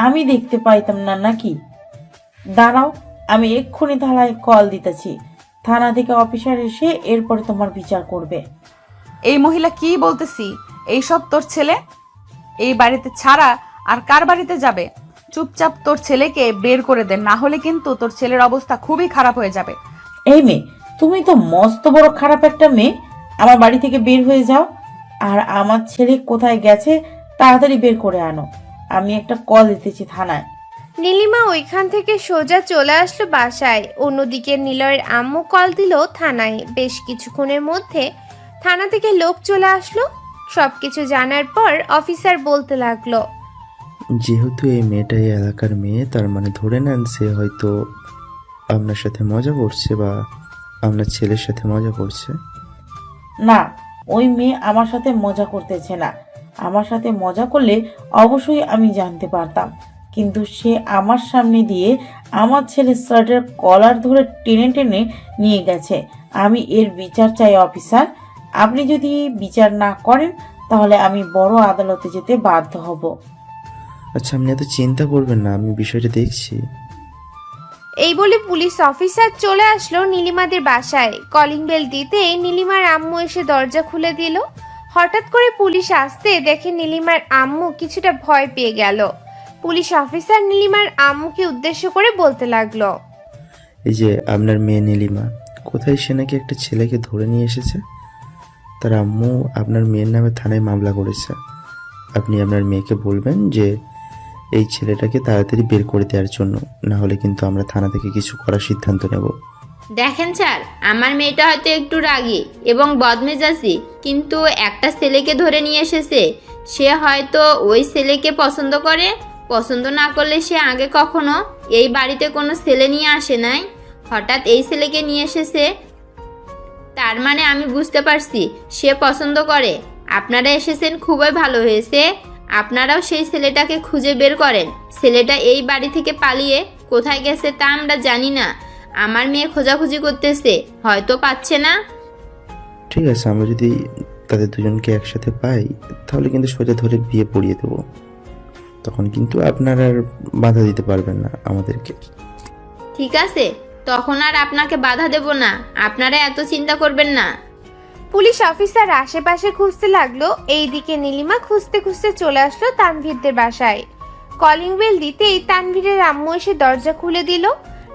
আমি দেখতে পাইতাম না নাকি? দাঁড়াও, আমি এক্ষুনি থানায় কল দিতেছি। থানা থেকে অফিসার এসে এরপরে তোমার বিচার করবে। এই মহিলা কি বলতেছি, এইসব তোর ছেলে এই বাড়িতে ছাড়া আর কার বাড়িতে যাবে? চুপচাপ তোর ছেলেকে বের করে দে, না হলে কিন্তু তোর ছেলের অবস্থা খুবই খারাপ হয়ে যাবে। এই মেয়ে, তুমি তো মস্ত বড় খারাপ একটা মেয়ে। আমার বাড়ি থেকে বের হয়ে যাও, আর আমার ছেলে কোথায় গেছে তাড়াতাড়ি বের করে আনো। আমি একটা কল দিতেছি থানায়। নীলিমা ওইখান থেকে সোজা চলে আসলো বাসায়। অন্যদিকে নিলয়ের আম্মু কল দিল থানায়। বেশ কিছুক্ষণের মধ্যে থানা থেকে লোক চলে আসলো। সবকিছু জানার পর অফিসার বলতে লাগলো, যেহেতু এই মেয়েটা এই এলাকার মেয়ে, তার মানে ধরে নেন সে হয়তো আপনার সাথে মজা করছে বা আপনার ছেলের সাথে মজা করছে। না, ওই মেয়ে আমার সাথে মজা করতেছে না। আমার সাথে মজা করলে অবশ্যই আমি জানতে পারতাম, কিন্তু সে আমার সামনে দিয়ে আমার ছেলের শার্টের কলার ধরে টেনে টেনে নিয়ে গেছে। আমি এর বিচার চাই অফিসার। আপনি যদি বিচার না করেন তাহলে আমি বড় আদালতে যেতে বাধ্য হব। আচ্ছা, আপনি এত চিন্তা করবেন না, আমি বিষয়টা দেখছি। এই বলে পুলিশ অফিসার চলে আসলো নীলিমাদের বাসায়। কলিং বেল দিতেই নীলিমার আম্মু এসে দরজা খুলে দিল। হঠাৎ করে পুলিশ আসতে দেখে নীলিমার আম্মু কিছুটা ভয় পেয়ে গেল। পুলিশ অফিসার নীলিমার আম্মুকে উদ্দেশ্য করে বলতে লাগলো, এই যে আপনার মেয়ে নীলিমা, কোথায় সে নাকি একটা ছেলেকে ধরে নিয়ে এসেছে। তার আম্মু আপনার মেয়ের নামে থানায় মামলা করেছে। আপনি আপনার মেয়েকে বলবেন যে এই ছেলেটাকে তাড়াতাড়ি বের করে দেওয়ার জন্য, না হলে কিন্তু আমরা থানা থেকে কিছু করার সিদ্ধান্ত নেব। দেখেন স্যার, আমার মেয়েটা হয়তো একটু রাগী এবং বদমেজাজি, কিন্তু একটা ছেলেকে ধরে নিয়ে এসেছে। সে হয়তো ওই ছেলেকে পছন্দ করে। পছন্দ না করলে সে আগে কখনো এই বাড়িতে কোনো ছেলে নিয়ে আসে নাই। হঠাৎ এই ছেলেকে নিয়ে এসেছে, তার মানে আমি বুঝতে পারছি সে পছন্দ করে। আপনারা এসেছেন, খুবই ভালো হয়েছে। আপনারাও সেই ছেলেটাকে খুঁজে বের করেন। ছেলেটা এই বাড়ি থেকে পালিয়ে কোথায় গেছে তা আমরা জানি না। আমার মেয়ে খোঁজাখুঁজি করতেছে, হয়তো পাচ্ছে না। ঠিক আছে, আমরা যদি তাদের দুজনকে একসাথে পাই তাহলে কিন্তু সোজা ধরে বিয়ে পড়িয়ে দেবো। তখন কিন্তু আপনারা আর বাধা দিতে পারবেন না আমাদেরকে। ঠিক আছে, তখন আর আপনাকে বাধা দেব না। আপনারা এত চিন্তা করবেন না। পুলিশ অফিসার আশেপাশে খুঁজতে লাগলো। এইদিকে নীলিমা খুঁজতে খুঁজতে চলে আসলো তানভীরদের বাসায়। কলিং বেল দিতেই তানভীরের আম্মু এসে দরজা খুলে দিল।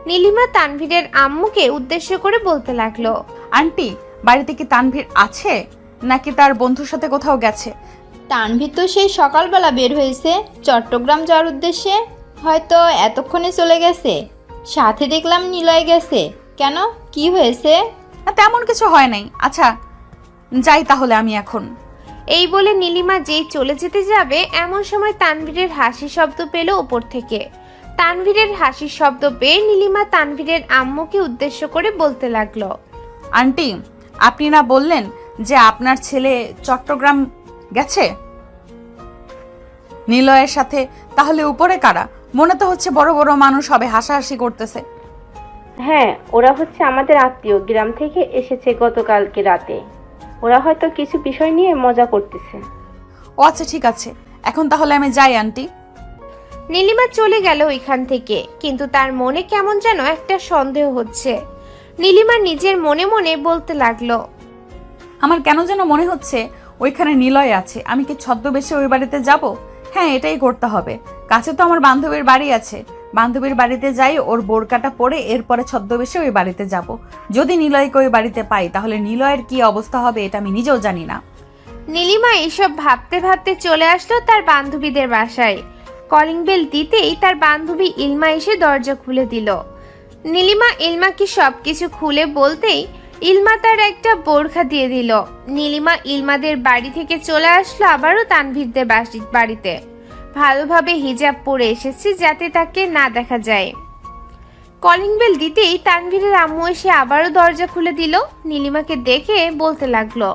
নীলিমা তানভীরের আম্মুকে উদ্দেশ্য করে বলতে লাগলো, আন্টি, বাড়িতে কি তানভীর আছে নাকি তার বন্ধুর সাথে কোথাও গেছে? তানভীর তো সেই সকালবেলা বের হয়েছে চট্টগ্রাম যাওয়ার উদ্দেশ্যে, হয়তো এতক্ষণে চলে গেছে। সাথে দেখলাম নিলয় গেছে। কেন, কি হয়েছে? না, তেমন কিছু হয় নাই। আচ্ছা, যাই তাহলে আমি এখন। এই বলে নীলিমা যেই চলে যেতে যাবে এমন সময় তানভীরের হাসি শব্দ পেল উপর থেকে। তানভীরের হাসির শব্দ পেয়ে নীলিমা তানভীরের আম্মুকে উদ্দেশ্য করে বলতে লাগলো, আন্টি, আপনি না বললেন যে আপনার ছেলে চট্টগ্রাম গেছে নিলয়ের সাথে? তাহলে উপরে কারা? মনে তো হচ্ছে বড় বড় মানুষ হবে, হাসাহাসি করতেছে। হ্যাঁ, ওরা হচ্ছে আমাদের আত্মীয়, গ্রাম থেকে এসেছে গতকালকে রাতে। ওরা হয়তো কিছু বিষয় নিয়ে মজা করতেছে। ও আচ্ছা, ঠিক আছে, এখন তাহলে আমি যাই আন্টি। নীলিমা চলে গেল ওইখান থেকে, কিন্তু তার মনে কেমন যেন একটা সন্দেহ হচ্ছে। নীলিমা নিজের মনে মনে বলতে লাগলো, আমার কেন যেন মনে হচ্ছে ওইখানে নিলয় আছে। আমি কি ছদ্মবেশে ওই বাড়িতে যাব? হ্যাঁ, এটাই করতে হবে। কাছে তো আমার বান্ধবীর বাড়ি আছে, বান্ধবীর বাড়িতে যাই, ওর বোরকাটা পরে এরপরে ছদ্মবেশে ওই বাড়িতে যাব। যদি নিলয়কে ওই বাড়িতে পাই তাহলে নিলয়ের কি অবস্থা হবে এটা আমি নিজেও জানি না। নীলিমা এসব ভাবতে ভাবতে চলে আসলো তার বান্ধবীদের বাসায়। কলিং বেল দিতেই তার বান্ধবী ইলমা এসে দরজা খুলে দিল। নীলিমা ইলমাকে সবকিছু খুলে বলতেই ইলমা তার একটা বোরখা দিয়ে দিল। নীলিমা ইলমাদের বাড়ি থেকে চলে আসলো আবারও তানভীরদের বাড়িতে। ভালোভাবে হিজাব পরে এসেছে যাতে তাকে না দেখা যায়। কলিং বেল দিতেই তানভীরের আম্মু এসে আবারও দরজা খুলে দিল। নীলিমাকে দেখে বলতে লাগলো,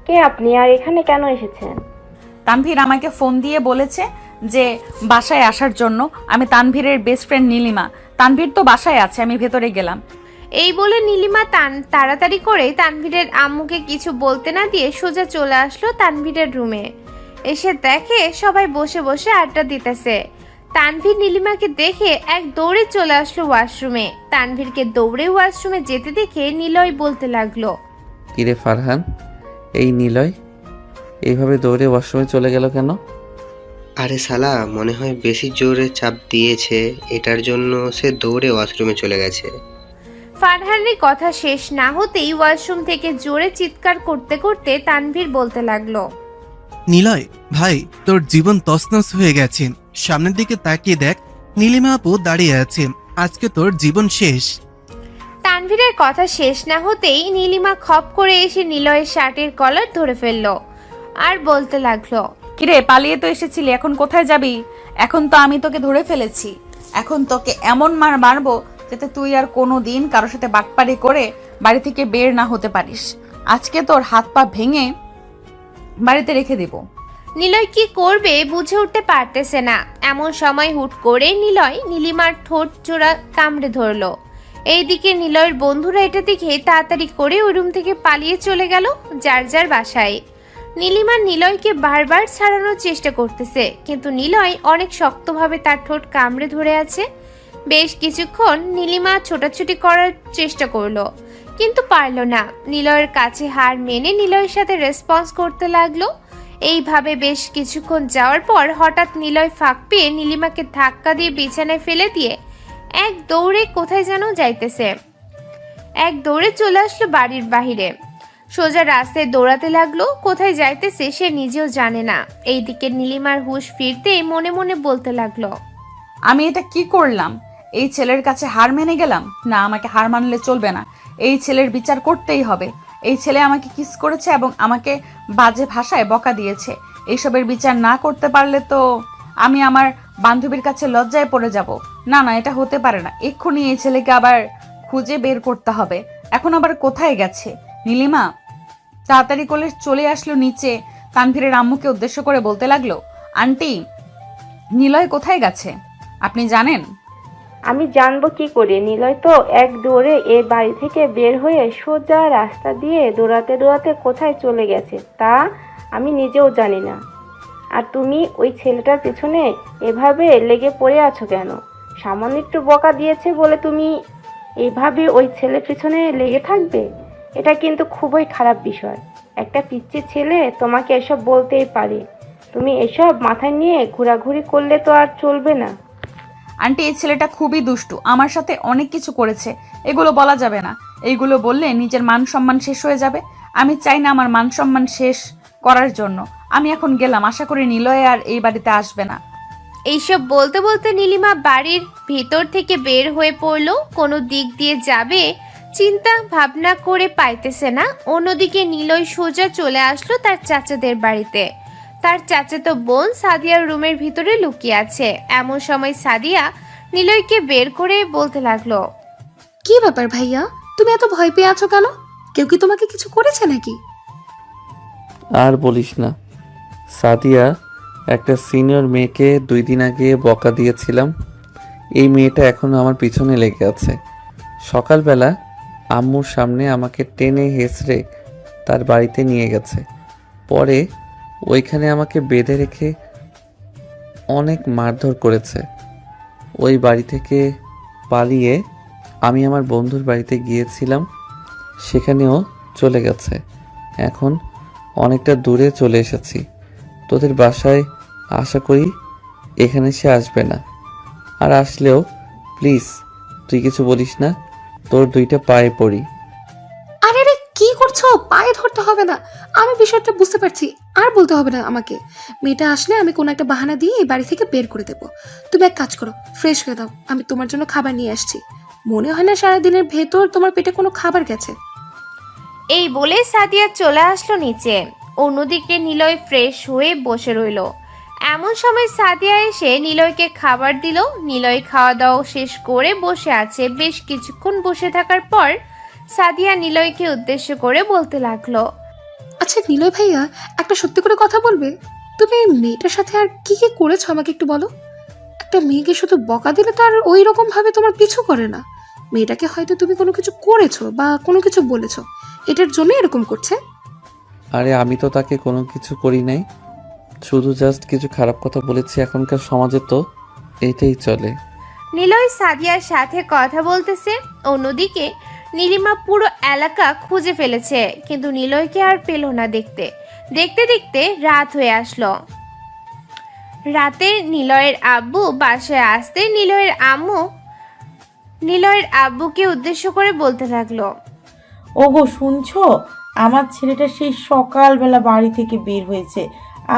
কে আপনি আর এখানে কেন এসেছেন? তানভীর আমাকে ফোন দিয়ে বলেছে যে বাসায় আসার জন্য। আমি তানভীরের বেস্ট ফ্রেন্ড নীলিমা। তানভীর তো বাসায় আছে, আমি ভেতরে গেলাম। এই বলে নীলিমা তাড়াতাড়ি করে তানভীরের আম্মুকে কিছু বলতে না দিয়ে সোজা চলে আসলো তানভীরের রুমে। এসে দেখে সবাই বসে বসে আড্ডা দিতেছে। তানভীর নীলিমাকে দেখে এক দৌড়ে চলে আসলো ওয়াশরুমে। তানভীরকে দৌড়ে ওয়াশরুমে যেতে দেখে নিলয় বলতে লাগলো, কিরে ফারহান, এই নিলয় এইভাবে দৌড়ে ওয়াশরুমে চলে গেল কেন? আরে শালা, মনে হয় বেশি জোরে চাপ দিয়েছে, এটার জন্য সে দৌড়ে ওয়াশরুমে চলে গেছে। ফারহানের কথা শেষ না হতেই ওয়াশরুম থেকে জোরে চিৎকার করতে করতে তানভীর বলতে লাগলো, নিলয় ভাই, তোর জীবন তছনছ হয়ে গেছে। সামনের দিকে তাকিয়ে দেখ, নীলিমা আপু দাঁড়িয়ে আছে। আজকে তোর জীবন শেষ। তানভীরের কথা শেষ না হতেই নীলিমা খপ করে এসে নিলয়ের শার্টের কলার ধরে ফেললো আর বলতে লাগলো, কিরে, পালিয়ে তো এসেছিলি, এখন কোথায় যাবি? এখন তো আমি তোকে ধরে ফেলেছি। এখন তোকে এমন মার মারবো যাতে তুই আর কোনো দিন কারোর সাথে বাটপারি করে বাড়ি থেকে বের না হতে পারিস। আজকে তোর হাত পা ভেঙে বাড়িতে রেখে দিব। নিলয় কি করবে বুঝে উঠতে পারতেছে না। এমন সময় হুট করে নিলয় নীলিমার ঠোঁট জোড়া কামড়ে ধরলো। এইদিকে নিলয়ের বন্ধুরা এটা দেখে তাড়াতাড়ি করে ওই রুম থেকে পালিয়ে চলে গেল যার যার বাসায়। নীলিমা নিলয়কে বারবার ছাড়ানোর চেষ্টা করতেছে, কিন্তু নিলয় অনেক শক্তভাবে তার ঠোঁট কামড়ে ধরে আছে। বেশ কিছুক্ষণ নীলিমা ছোটাছুটি করার চেষ্টা করলো, কিন্তু পারল না। নিলয়ের কাছে হার মেনে নিলয়ের সাথে রেসপন্স করতে লাগলো। এইভাবে বেশ কিছুক্ষণ যাওয়ার পর হঠাৎ নিলয় ফাঁক পেয়ে নীলিমাকে ধাক্কা দিয়ে বিছানায় ফেলে দিয়ে এক দৌড়ে কোথায় যেন যাইতেছে। এক দৌড়ে চলে আসলো বাড়ির বাহিরে, সোজা রাস্তায় দৌড়াতে লাগলো। কোথায় যাইতেছে সে নিজেও জানে না। এইদিকে নীলিমার হুঁশ ফিরতেই মনে মনে বলতে লাগলো, আমি এটা কি করলাম? এই ছেলের কাছে হার মেনে গেলাম? না, আমাকে হার মানলে চলবে না। এই ছেলের বিচার করতেই হবে। এই ছেলে আমাকে কিস করেছে এবং আমাকে বাজে ভাষায় বকা দিয়েছে। এইসবের বিচার না করতে পারলে তো আমি আমার বান্ধবীর কাছে লজ্জায় পড়ে যাব। না না, এটা হতে পারে না। এক্ষুনি এই ছেলেকে আবার খুঁজে বের করতে হবে। এখন আবার কোথায় গেছে? নীলিমা তাড়াতাড়ি করে চলে আসলো নিচে। তানভীরের আম্মুকে উদ্দেশ্য করে বলতে লাগলো, আন্টি, নিলয় কোথায় গেছে আপনি জানেন? আমি জানবো কি করে? নিলয় তো এক দৌড়ে এ বাড়ি থেকে বের হয়ে সোজা রাস্তা দিয়ে দৌড়াতে দৌড়াতে কোথায় চলে গেছে তা আমি নিজেও জানি না। আর তুমি ওই ছেলেটার পেছনে এভাবে লেগে পড়ে আছো কেন? সামান্য একটু বকা দিয়েছে বলে তুমি এভাবে ওই ছেলের পেছনে লেগে থাকবে? এটা কিন্তু খুবই খারাপ বিষয়। একটা পিচ্চি ছেলে তোমাকে এসব বলতেই পারে। তুমি এসব মাথায় নিয়ে ঘোরাঘুরি করলে তো আর চলবে না। আন্টি, এই ছেলেটা খুবই দুষ্টু, আমার সাথে অনেক কিছু করেছে। এগুলো বলা যাবে না। এইগুলো বললে নিজের মান সম্মান শেষ হয়ে যাবে। আমি চাই না আমার মান সম্মান শেষ করার জন্য। আমি এখন গেলাম, আশা করি নিলয় আর এই বাড়িতে আসবে না। এইসব বলতে বলতে নীলিমা বাড়ির ভেতর থেকে বের হয়ে পড়লো। কোনো দিক দিয়ে যাবে চিন্তা ভাবনা করে পাইতেছে না। অন্যদিকে নিলয় সোজা চলে আসলো তার চাচাদের বাড়িতে। তার চাচাতো বোন সাদিয়ার রুমের ভিতরে লুকিয়ে আছে। এমন সময় সাদিয়া নিলয়কে বের করে বলতে লাগলো, কি ব্যাপার ভাইয়া, তুমি এত ভয় পেয়ে আছো কেন? কেউ কি তোমাকে কিছু করেছে নাকি? আর বলিস না, সাদিয়া একটা সিনিয়র মেয়েকে 2 দিন আগে বকা দিয়েছিলাম। এই মেয়েটা এখনো আমার পিছনে লেগে আছে। সকালবেলা আম্মুর সামনে আমাকে টেনে হেঁচড়ে তার বাড়িতে নিয়ে গেছে। পরে ওইখানে আমাকে বেঁধে রেখে অনেক মারধর করেছে। ওই বাড়ি থেকে পালিয়ে আমি আমার বন্ধুর বাড়িতে গিয়েছিলাম, সেখানেও চলে গেছে। এখন অনেকটা দূরে চলে এসেছি। তোদের বাসায় আশা করি এখানে সে আসবে না, আর আসলেও প্লিজ তুই কিছু বলিস না, তোর দুইটা পায়ে পড়ি। আরে আরে কি করছো? পায়ে ধরতে হবে না, আমি বিষয়টা বুঝতে পারছি, আর বলতে হবে না আমাকে। মেয়েটা আসলে আমি কোনো একটা বাহানা দিয়ে এই বাড়ি থেকে বের করে দেবো। তুমি এক কাজ করো, ফ্রেশ হয়ে দাও, আমি তোমার জন্য খাবার নিয়ে আসছি। মনে হয় না সারাদিনের ভেতর তোমার পেটে কোনো খাবার গেছে। এই বলে সাদিয়া চলে আসলো নিচে। অন্যদিকে নিলয় ফ্রেশ হয়ে বসে রইল। এমন সময় সাদিয়া এসে নিলয়কে খাবার দিল। নিলয় খাওয়া দাওয়া শেষ করে বসে আছে। বেশ কিছুক্ষণ বসে থাকার পর সাদিয়া নিলয়কে উদ্দেশ্য করে বলতে লাগলো, আচ্ছা নিলয় ভাইয়া, একটা সত্যি করে কথা বলবে? তুমি এই মেয়েটার সাথে আর কি কি করেছো আমাকে একটু বলো। একটা মেয়েকে শুধু বকা দিলে তো আর ওই রকম ভাবে তোমার পিছু করে না। মেয়েটাকে হয়তো তুমি কোনো কিছু করেছো বা কোনো কিছু বলেছো, এটার জন্য এরকম করছে। আরে আমি তো তাকে কোনো কিছু করি নাই, শুধু জাস্ট কিছু খারাপ কথা বলেছি। এখনকার সমাজে তো এটাই চলে। নিলয় সাদিয়ার সাথে কথা বলতেছে। অন্যদিকে নীলিমা পুরো এলাকা খুঁজে ফেলেছে, কিন্তু নিলয়কে আর পেল না। দেখতে দেখতে দেখতে রাত হয়ে আসলো। রাতে নিলয়ের আব্বু বাসায় আসতে নিলয়ের আব্বুকে উদ্দেশ্য করে বলতে লাগলো, ওগো শুনছো, আমার ছেলেটা সেই সকালবেলা বাড়ি থেকে বের হয়েছে,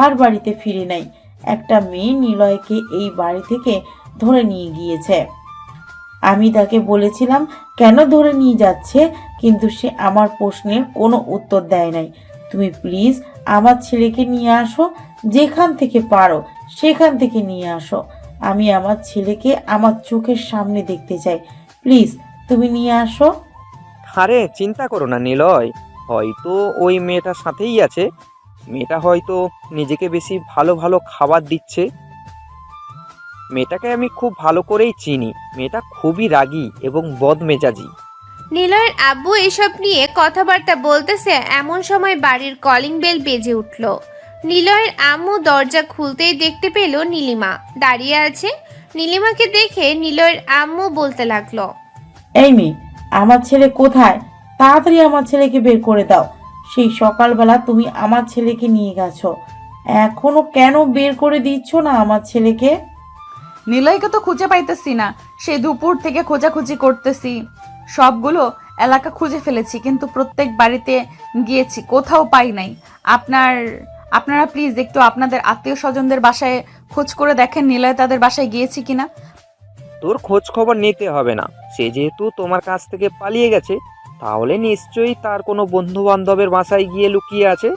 আর বাড়িতে ফিরে নাই। একটা মেয়ে নিলয়কে এই বাড়ি থেকে ধরে নিয়ে গিয়েছে। আমি তাকে বলেছিলাম কেন ধরে নিয়ে যাচ্ছে, কিন্তু সে আমার প্রশ্নের কোনো উত্তর দেয় নাই। তুমি প্লিজ আমার ছেলেকে নিয়ে আসো, যেখান থেকে পারো সেখান থেকে নিয়ে আসো। আমি আমার ছেলেকে আমার চোখের সামনে দেখতে চাই, প্লিজ তুমি নিয়ে আসো। আরে চিন্তা করো না নিলয়, হয়তো ওই মেয়েটার সাথেই আছে। মেয়েটা হয়তো নিজেকে বেশি ভালো ভালো খাবার দিচ্ছে। মেয়েটাকে আমি খুব ভালো করেই চিনি, মেয়েটা খুবই রাগী এবং বদমেজাজি। নিলয়ের আব্বু এসব নিয়ে কথাবার্তা বলতেছে। এমন সময় বাড়ির কলিং বেল বেজে উঠল। নিলয়ের আম্মু দরজা খুলতেই দেখতে পেল নীলিমা দাঁড়িয়ে আছে। নীলিমাকে দেখে নিলয়ের আম্মু বলতে লাগলো, এই মেয়ে, আমার ছেলে কোথায়? তাড়াতাড়ি আমার ছেলেকে বের করে দাও। সেই সকালবেলা তুমি আমার ছেলেকে নিয়ে গেছো, এখনো কেন বের করে দিচ্ছ না আমার ছেলেকে? নিলয়কে তো খুঁজে পাইতেছি না, সেই দুপুর থেকে খোঁজাখুঁজি করতেছি, সবগুলো এলাকা খুঁজে ফেলেছি, কিন্তু প্রত্যেক বাড়িতে গিয়েছি, কোথাও পাই নাই। আপনারা প্লিজ একটু আপনাদের আত্মীয় স্বজনদের বাসায় খোঁজ করে দেখেন নিলয় তাদের বাসায় গিয়েছি কিনা। তোর খোঁজ খবর নিতে হবে না, সে যেহেতু তোমার কাছ থেকে পালিয়ে গেছে, তাহলে নিশ্চয়ই তার কোনো বন্ধু বান্ধবের বাসায় গিয়ে লুকিয়ে আছে।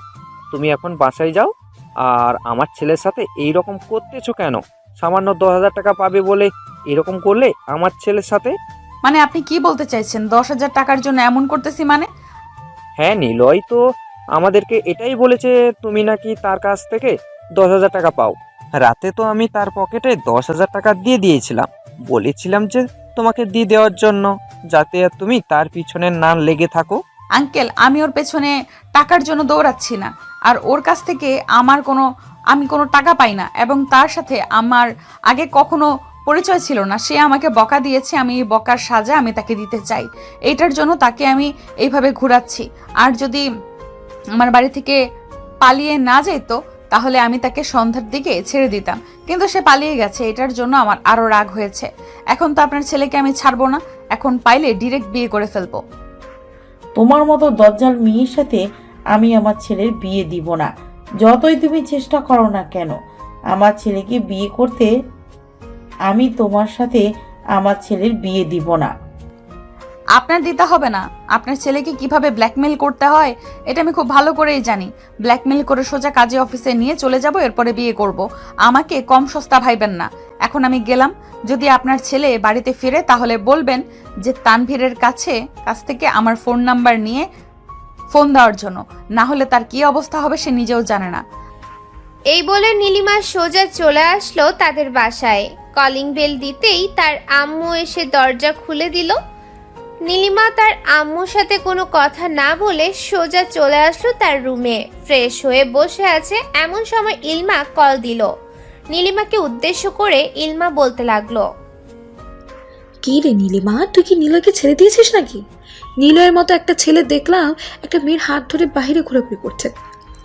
তুমি এখন বাসায় যাও। আর আমার ছেলের সাথে এই রকম করতেছো কেন? সামান্য 10,000 টাকা পাবে বলে এরকম করলে আমার ছেলের সাথে? মানে আপনি কি বলতে চাইছেন? 10,000 টাকার জন্য এমন করতেছি মানে? হ্যাঁ, নিলয় তো আমাদেরকে এটাই বলেছে তুমি নাকি তার কাছ থেকে 10,000 টাকা পাও। রাতে তো আমি তার পকেটে 10,000 টাকা দিয়ে দিয়েছিলাম, বলেছিলাম যে তোমাকে দিয়ে দেওয়ার জন্য, যাতে তুমি তার পিছনে না লেগে থাকো। আঙ্কেল, আমি ওর পেছনে টাকার জন্য দৌড়াচ্ছি না, আর ওর কাছ থেকে আমি কোনো টাকা পাই না, এবং তার সাথে আমার আগে কখনো পরিচয় ছিল না। সে আমাকে বকা দিয়েছে, আমি এই বকার সাজা আমি তাকে দিতে চাই। এইটার জন্য তাকে আমি এইভাবে ঘোরাচ্ছি। আর যদি আমার বাড়ি থেকে পালিয়ে না যেত তাহলে আমি তাকে সন্ধ্যার দিকে ছেড়ে দিতাম, কিন্তু সে পালিয়ে গেছে। এটার জন্য আমার আরো রাগ হয়েছে। এখন তো আপনার ছেলেকে আমি ছাড়বো না, এখন পাইলে ডিরেক্ট বিয়ে করে ফেলবো। তোমার মতো দজ্জাল মেয়ের সাথে আমি আমার ছেলের বিয়ে দিব না, যতই তুমি চেষ্টা করো না কেন। আমার ছেলেকে বিয়ে করতে আমি তোমার সাথে আমার ছেলের বিয়ে দিব না। আপনার দিতে হবে না। আপনার ছেলেকে কিভাবে ব্ল্যাকমেল করতে হয় এটা আমি খুব ভালো করেই জানি। ব্ল্যাকমেল করে সোজা কাজী অফিসে নিয়ে চলে যাব, এরপরে বিয়ে করব। আমাকে কম সস্তা ভাইবেন না। এখন আমি গেলাম। যদি আপনার ছেলে বাড়িতে ফিরে তাহলে বলবেন যে তানভীরের কাছ থেকে আমার ফোন নাম্বার নিয়ে ফোন দেওয়ার জন্য, না হলে তার কি অবস্থা হবে সে নিজেও জানে না। এই বলে নীলিমা সোজা চলে আসলো তাদের বাসায়। কলিং বেল দিতেই তার আম্মু এসে দরজা খুলে দিল। নীলিমা তার আম্মুর সাথে কোনো কথা না বলে সোজা চলে আসলো তার রুমে। ফ্রেশ হয়ে বসে আছে এমন সময় ইলমা কল দিল। নীলিমাকে উদ্দেশ্য করে ইলমা বলতে লাগলো, কি রে নীলিমা, তুই কি নিলয়কে ছেড়ে দিয়েছিস নাকি? নিলয়ের মতো একটা ছেলে দেখলাম একটা মেয়ের হাত ধরে বাইরে ঘোরাঘুরি করছে।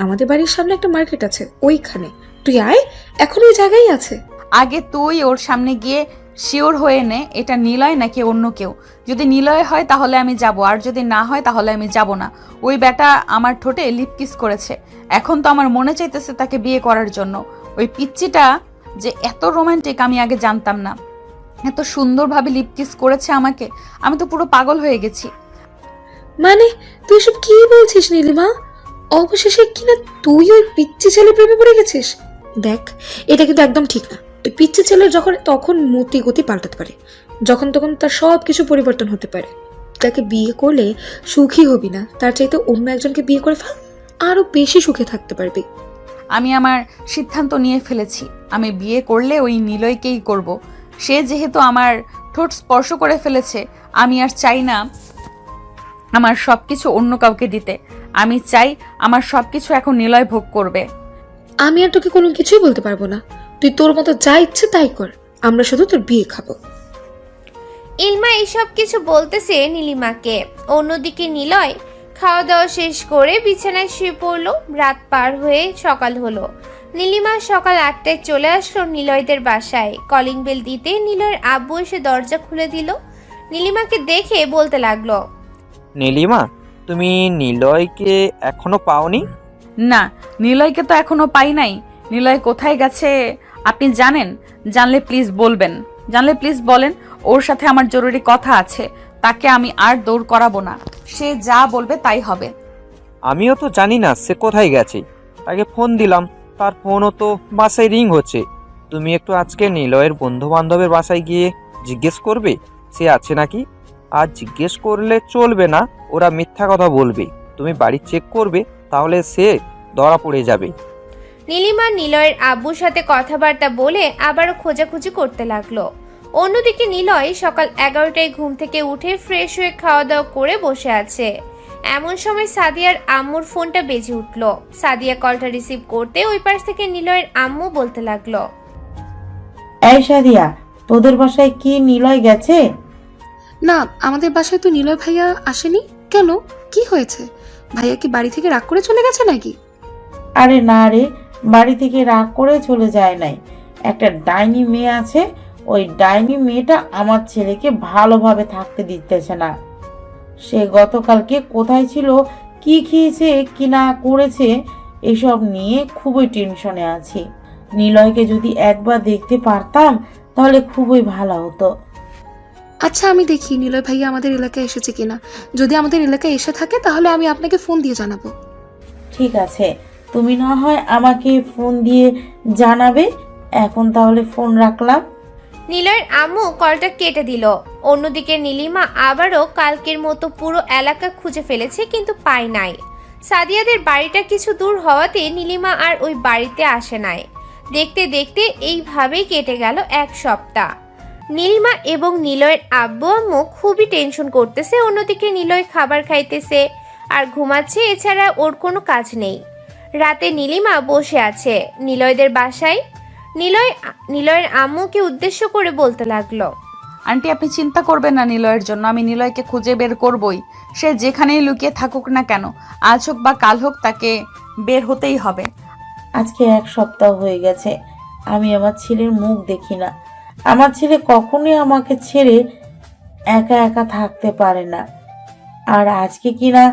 আমাদের বাড়ির সামনে একটা মার্কেট আছে, ওইখানে। তুই আয়, এখন ওই জায়গায় আছে। আগে তুই ওর সামনে গিয়ে শিওর হয়ে নে এটা নিলয় নাকি অন্য কেউ। যদি নিলয় হয় তাহলে আমি যাব, আর যদি না হয় তাহলে আমি যাব না। ওই বেটা আমার ঠোঁটে লিপ কিস করেছে, এখন তো আমার মনে চাইতেছে তাকে বিয়ে করার জন্য। ওই পিচ্চিটা যে এত রোমান্টিক আমি আগে জানতাম না, এত সুন্দরভাবে লিপ কিস করেছে আমাকে, আমি তো পুরো পাগল হয়ে গেছি। মানে তুই সব কি বলছিস নীলিমা? অবশেষে কিনা তুই ওই পিচ্চি ছেলে প্রেমে পড়ে গেছিস? দেখ, এটা কিন্তু একদম ঠিক না। ওই পিচ্চি ছেলের যখন তখন মতি গতি পাল্টাতে পারে, যখন তখন তার সব কিছু পরিবর্তন হতে পারে। তাকে বিয়ে করলে সুখী হবি না, তার চাইতে অন্য একজনকে বিয়ে করে ফেল, আরো বেশি সুখে থাকতে পারবি। আমি আমার সিদ্ধান্ত নিয়ে ফেলেছি, আমি বিয়ে করলে ওই নিলয়কেই করব। সে যেহেতু আমার ঠোঁট স্পর্শ করে ফেলেছে, আমি আর চাই না আমার সব কিছু অন্য কাউকে দিতে। আমি চাই আমার সব কিছু এখন নিলয় ভোগ করবে। আমি আর তোকে কোনো কিছুই বলতে পারবো না, তুই তোর মতো যা ইচ্ছে তাই কর, আমরা শুধু তোর বিয়ে খাবো। ইলমা এইসব কিছু বলতেছে নীলিমাকে। অন্যদিকে নিলয় খাওয়া দাওয়া শেষ করে বিছানায় শুয়ে পড়লো। রাত পার হয়ে সকাল হলো। নীলিমা সকাল 8টায় চলে আসলো নিলয়দের বাসায়। কলিং বেল দিতে নিলয়ের আব্বু এসে দরজা খুলে দিল। নীলিমাকে দেখে বলতে লাগলো, নীলিমা, তুমি নিলয়কে এখনো পাওনি? না, নিলয়কে তো এখনো পাই নাই। নিলয় কোথায় গেছে আপনি জানেন? জানলে প্লিজ বলবেন, জানলে প্লিজ বলেন। ওর সাথে আমার জরুরি কথা আছে, তাকে আমি আর দৌড় করাবো না। সে যা বলবে তাই হবে। আমিও তো জানি না সে কোথায় গেছে। তাকে ফোন দিলাম, তার ফোনও তো বাসায় রিং হচ্ছে। তুমি একটু আজকে নিলয়ের বন্ধু বান্ধবের বাসায় গিয়ে জিজ্ঞেস করবে সে আছে নাকি। আর জিজ্ঞেস করলে চলবে না, ওরা মিথ্যা কথা বলবে। তুমি বাড়ি চেক করবে, তাহলে সে ধরা পড়ে যাবে। নীলিমা নিলয়ের আব্বুর সাথে কথাবার্তা বলে আবারও খোঁজাখুঁজি করতে লাগলো। অন্যদিকে নিলয় সকাল 11টায় ঘুম থেকে উঠে ফ্রেশ হয়ে খাওয়া দাওয়া করে বসে আছে। এমন সময় সাদিয়ার আম্মুর ফোনটা বেজে উঠলো। সাদিয়া কলটা রিসিভ করতে ওই পাশ থেকে নিলয়ের আম্মু বলতে লাগলো, এই সাদিয়া, তোদের বাসায় কি নিলয় গেছে? না, আমাদের বাসায় তো নিলয় ভাইয়া আসেনি। কেন, কি হয়েছে? ভাইয়া কি বাড়ি থেকে রাগ করে চলে গেছে নাকি? আরে না রে, বাড়ি থেকে রাগ করে চলে যায় নাই। একটা ডাইনি মেয়ে আছে, ওই ডাইনি মেয়েটা আমার ছেলেকে ভালোভাবে থাকতে দিতেছে না। সে গতকালকে কোথায় ছিল, কি খেয়েছে কি না করেছে, এসব নিয়ে খুবই টেনশনে আছি। নিলয়কে যদি একবার দেখতে পারতাম তাহলে খুবই ভালো হতো। আচ্ছা, আমি দেখি নিলয় ভাইয়া আমাদের এলাকায় এসেছে কিনা। যদি আমাদের এলাকায় এসে থাকে তাহলে আমি আপনাকে ফোন দিয়ে জানাবো। ঠিক আছে, তুমি না হয় আমাকে ফোন দিয়ে জানাবে। এখন তাহলে ফোন রাখলাম। নিলয়ের আম্মু কলটা কেটে দিল। অন্যদিকে নীলিমা আবারও কালকের মতো পুরো এলাকা খুঁজে ফেলেছে, কিন্তু পায় নাই। সাদিয়াদের বাড়িটা কিছু দূর হওয়াতে নীলিমা আর ওই বাড়িতে আসে নাই। দেখতে দেখতে এইভাবেই কেটে গেল 1 সপ্তাহ। নীলিমা এবং নিলয়ের আব্বু আম্মু খুবই টেনশন করতেছে। অন্যদিকে নিলয় খাবার খাইতেছে আর ঘুমাচ্ছে, এছাড়া ওর কোনো কাজ নেই। রাতে নীলিমা বসে আছে নিলয়দের বাসায়। নিলয়ের আম্মুকে উদ্দেশ্য করে বলতে লাগলো, আন্টি আপনি চিন্তা করবেন না নিলয়ের জন্য, আমি নিলয়কে খুঁজে বের করবই। সে যেখানেই লুকিয়ে থাকুক না কেন, আজ হোক বা কাল হোক তাকে বের হতেই হবে। আজকে 1 সপ্তাহ হয়ে গেছে আমি আমার ছেলের মুখ দেখি না। আমার ছেলে কখনোই আমাকে ছেড়ে একা একা থাকতে পারে না। আর আজকে কিনা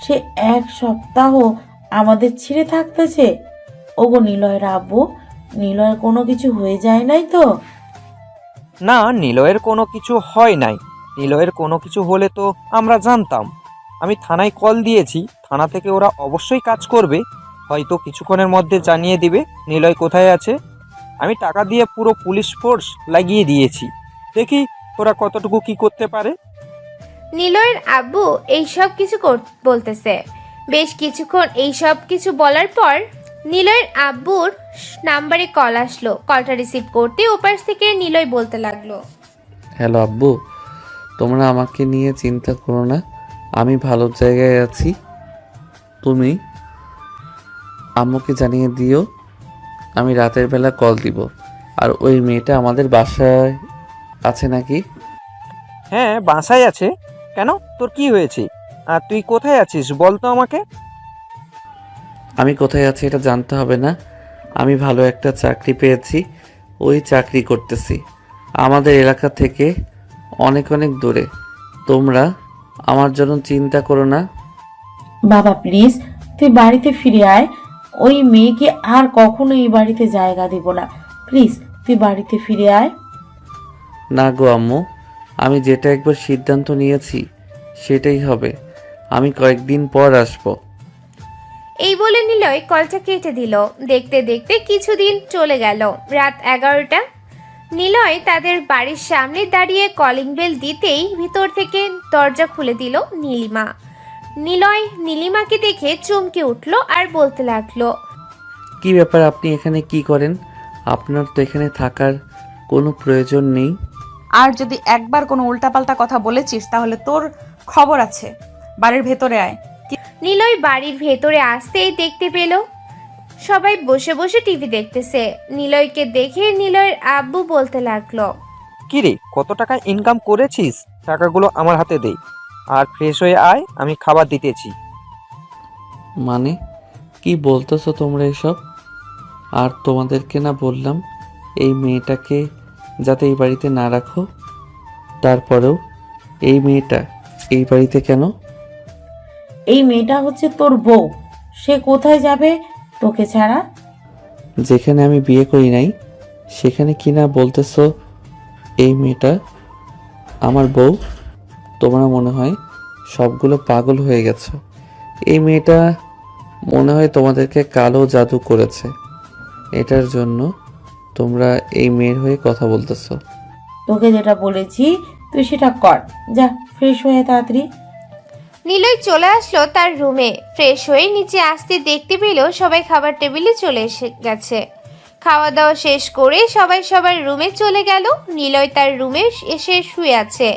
সে 1 সপ্তাহ আমাদের ছেড়ে থাকতেছে। ওগো নিলয়ের আব্বু, নিলয়ের কোনো কিছু হয়ে যায় নাই তো? না, নিলয়ের কোনো কিছু হয় নাই। নিলয়ের কোনো কিছু হলে তো আমরা জানতাম। আমি থানায় কল দিয়েছি, থানা থেকে ওরা অবশ্যই কাজ করবে। হয়তো কিছুক্ষণের মধ্যে জানিয়ে দিবে নিলয় কোথায় আছে। আমি টাকা দিয়ে পুরো পুলিশ ফোর্স লাগিয়ে দিয়েছি, দেখি ওরা কতটুকু কি করতে পারে। নিলয়ের আব্বু এইসব কিছু বলতেছে। বেশ কিছুক্ষণ এইসব কিছু বলার পর নিলয়ের আব্বুর নাম্বারে কল আসলো। কলটা রিসিভ করতে ওপাশ থেকে নিলয় বলতে লাগলো, হ্যালো আব্বু, তোমরা আমাকে নিয়ে চিন্তা করো না, আমি ভালো জায়গায় আছি। তুমি আম্মুকে জানিয়ে দিও আমি রাতের বেলা কল দিব। আর ওই মেয়েটা আমাদের বাসায় আছে নাকি? হ্যাঁ, বাসায় আছে। কেন, তোর কি হয়েছে? আর তুই কোথায় আছিস বল তো আমাকে। আমি কোথায় আছি এটা জানতে হবে না। আমি ভালো একটা চাকরি পেয়েছি, ওই চাকরি করতেছি আমাদের এলাকা থেকে অনেক অনেক দূরে। তোমরা আমার জন্য চিন্তা করো না। বাবা প্লিজ তুই বাড়িতে ফিরে আয়। ওই মেয়েকে আর কখনো এই বাড়িতে জায়গা দেব না। প্লিজ তুই বাড়িতে ফিরে আয়। না গো আম্মু, আমি যেটা একবার সিদ্ধান্ত নিয়েছি সেটাই হবে। আমি কয়েকদিন পর আসবো। এই বলে নিলয় কলটা কেটে দিল। দেখতে দেখতে কিছুদিন চলে গেল। রাত 11টা। নিলয় তাদের বাড়ির সামনে দাঁড়িয়ে কলিং বেল দিতেই ভিতর থেকে দরজা খুলে দিল নীলিমা। নিলয় নীলিমাকে দেখে চমকে উঠল আর বলতে লাগলো, কি ব্যাপার, আপনি এখানে কি করেন? আপনার তো এখানে থাকার কোনো প্রয়োজন নেই। আর যদি একবার কোনো উল্টাপাল্টা কথা বলেছিস তাহলে তোর খবর আছে। বাড়ির ভেতরে আয়। নিলয় বাড়ির ভেতরে আসতেই দেখতে পেল সবাই বসে বসে টিভি দেখতেছে। নিলয়কে দেখে নিলয়ের আব্বু বলতে লাগলো, কি রে, কত টাকা ইনকাম করেছিস? টাকাগুলো আমার হাতে দে, আর ফ্রেশ হয়ে আয়, আমি খাবার দিতেছি। মানে কি বলতেছো তোমরা এসব? আর তোমাদেরকে না বললাম এই মেয়েটাকে যাতে এই বাড়িতে না রাখো? তারপরেও এই মেয়েটা এই বাড়িতে কেন? এই মেয়েটা হচ্ছে তোর বউ। সে কোথায় যাবে তোকে ছাড়া? যেখানে আমি বিয়ে করি নাই সেখানে কি না বলতেছো এই মেয়েটা আমার বউ? তোমরা মনে হয় সবগুলো পাগল হয়ে গেছো। এই মেয়েটা মনে হয় তোমাদেরকে কালো জাদু করেছে, এটার জন্য তোমরা এই মেয়ের হয়ে কথা বলতেছো। তোকে যেটা বলেছি তুই সেটা কর। যা ফ্রেশ হয়ে তাড়াতাড়ি। নিলয় চলে আসলো তার রুমে। ফ্রেশ হয়ে নিচে আসতে দেখতে পেল সবাই খাবার টেবিলে চলে এসে গেছে। খাওয়া দাওয়া শেষ করে সবাই সবার রুমে চলে গেল। নিলয় তার রুমে এসে শুয়ে আছে।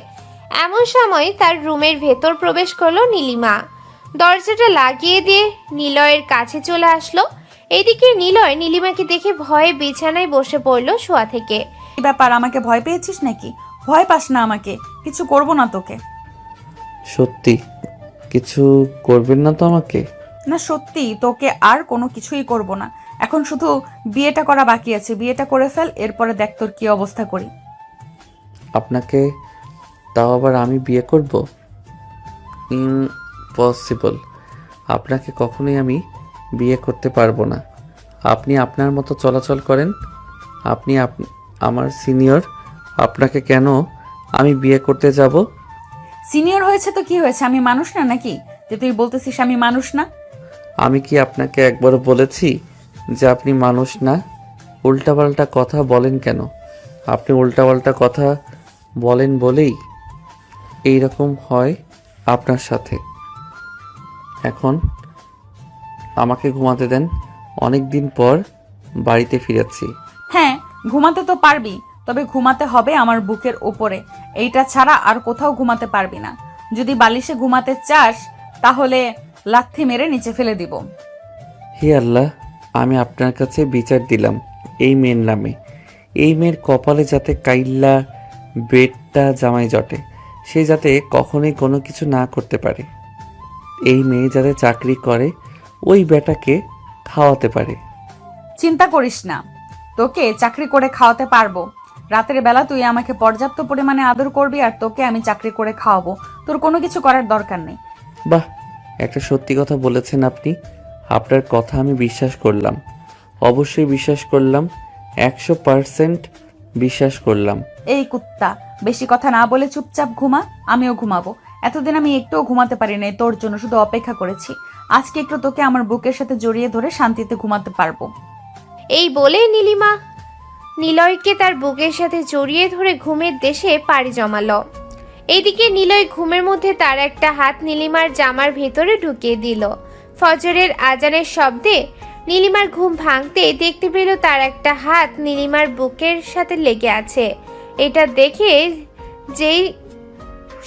এমন সময় তার রুমের ভেতর প্রবেশ করলো নীলিমা। দরজাটা লাগিয়ে দিয়ে নিলয়ের কাছে চলে আসলো। এদিকে নিলয় নীলিমাকে দেখে ভয়ে বিছানায় বসে পড়লো শোয়া থেকে। কি ব্যাপার, আমাকে ভয় পেয়েছিস নাকি? ভয় পাস না, আমাকে কিছু করব না তোকে। সত্যি কিছু করবেন না তো আমাকে? না সত্যি তোকে আর কোনো কিছুই করব না। এখন শুধু বিয়েটা করা বাকি আছে। বিয়েটা করে ফেল, এরপরে দেখ তোর কি অবস্থা করি। আপনাকে? তাও আবার আমি বিয়ে করব? ইম্পসিবল। আপনাকে কখনোই আমি বিয়ে করতে পারবো না। আপনি আপনার মতো চলাচল করেন। আপনি আমার সিনিয়র, আপনাকে কেন আমি বিয়ে করতে যাব? সিনিয়র হয়েছে তো কি হয়েছে, আমি মানুষ না নাকি যে তুই বলতেছিস আমি মানুষ না? আমি কি আপনাকে একবারও বলেছি যে আপনি মানুষ না? উল্টাপাল্টা কথা বলেন কেন? আপনি উল্টাপাল্টা কথা বলেন বলেই এই রকম হয় আপনার সাথে। এখন আমাকে ঘুমাতে দেন, অনেক দিন পর বাড়িতে ফিরেছি। হ্যাঁ ঘুমাতে তো পারবি, তবে ঘুমাতে হবে আমার বুকের ওপরে। এইটা ছাড়া আর কোথাও ঘুমাতে পারবি না। যদি বালিশে ঘুমাতে চাস তাহলে লাথি মেরে নিচে ফেলে দিব। হে আল্লাহ, আমি আপনার কাছে বিচার দিলাম এই মেয়ের নামে। এই মেয়ের কপালে যাতে কাইল্লা বেডটা জামাই জটে, সে যাতে কখনোই কোনো কিছু না করতে পারে। এই মেয়ে যাতে চাকরি করে ওই বেটাকে খাওয়াতে পারে। চিন্তা করিস না, তোকে চাকরি করে খাওয়াতে পারবো। রাতের বেলা তুই আমাকে পর্যাপ্ত পরিমাণে আদর করবি আর তোকে আমি চাকরি করে খাওয়াবো। তোর কোনো কিছু করার দরকার নেই। বাহ, একটা সত্যি কথা বলেছেন আপনি। আপনার কথা আমি বিশ্বাস করলাম, অবশ্যই বিশ্বাস করলাম, 100% বিশ্বাস করলাম। এই কুত্তা, বেশি কথা না বলে চুপচাপ ঘুমা, আমিও ঘুমাবো। এতদিন আমি একটুও ঘুমাতে পারি নাই, তোর জন্য শুধু অপেক্ষা করেছি। আজকে একটু তোকে আমার বুকের সাথে জড়িয়ে ধরে শান্তিতে ঘুমাতে পারবো। এই বলে নীলিমা নিলয়কে তার বুকের সাথে জড়িয়ে ধরে ঘুমের দেশে পাড়ি জমালো। এইদিকে নিলয় ঘুমের মধ্যে তার একটা হাত নীলিমার জামার ভেতরে ঢুকিয়ে দিল। ফজরের আজানের শব্দে নীলিমার ঘুম ভাঙতে দেখতে পেল তার একটা হাত নীলিমার বুকের সাথে লেগে আছে। এটা দেখে যেই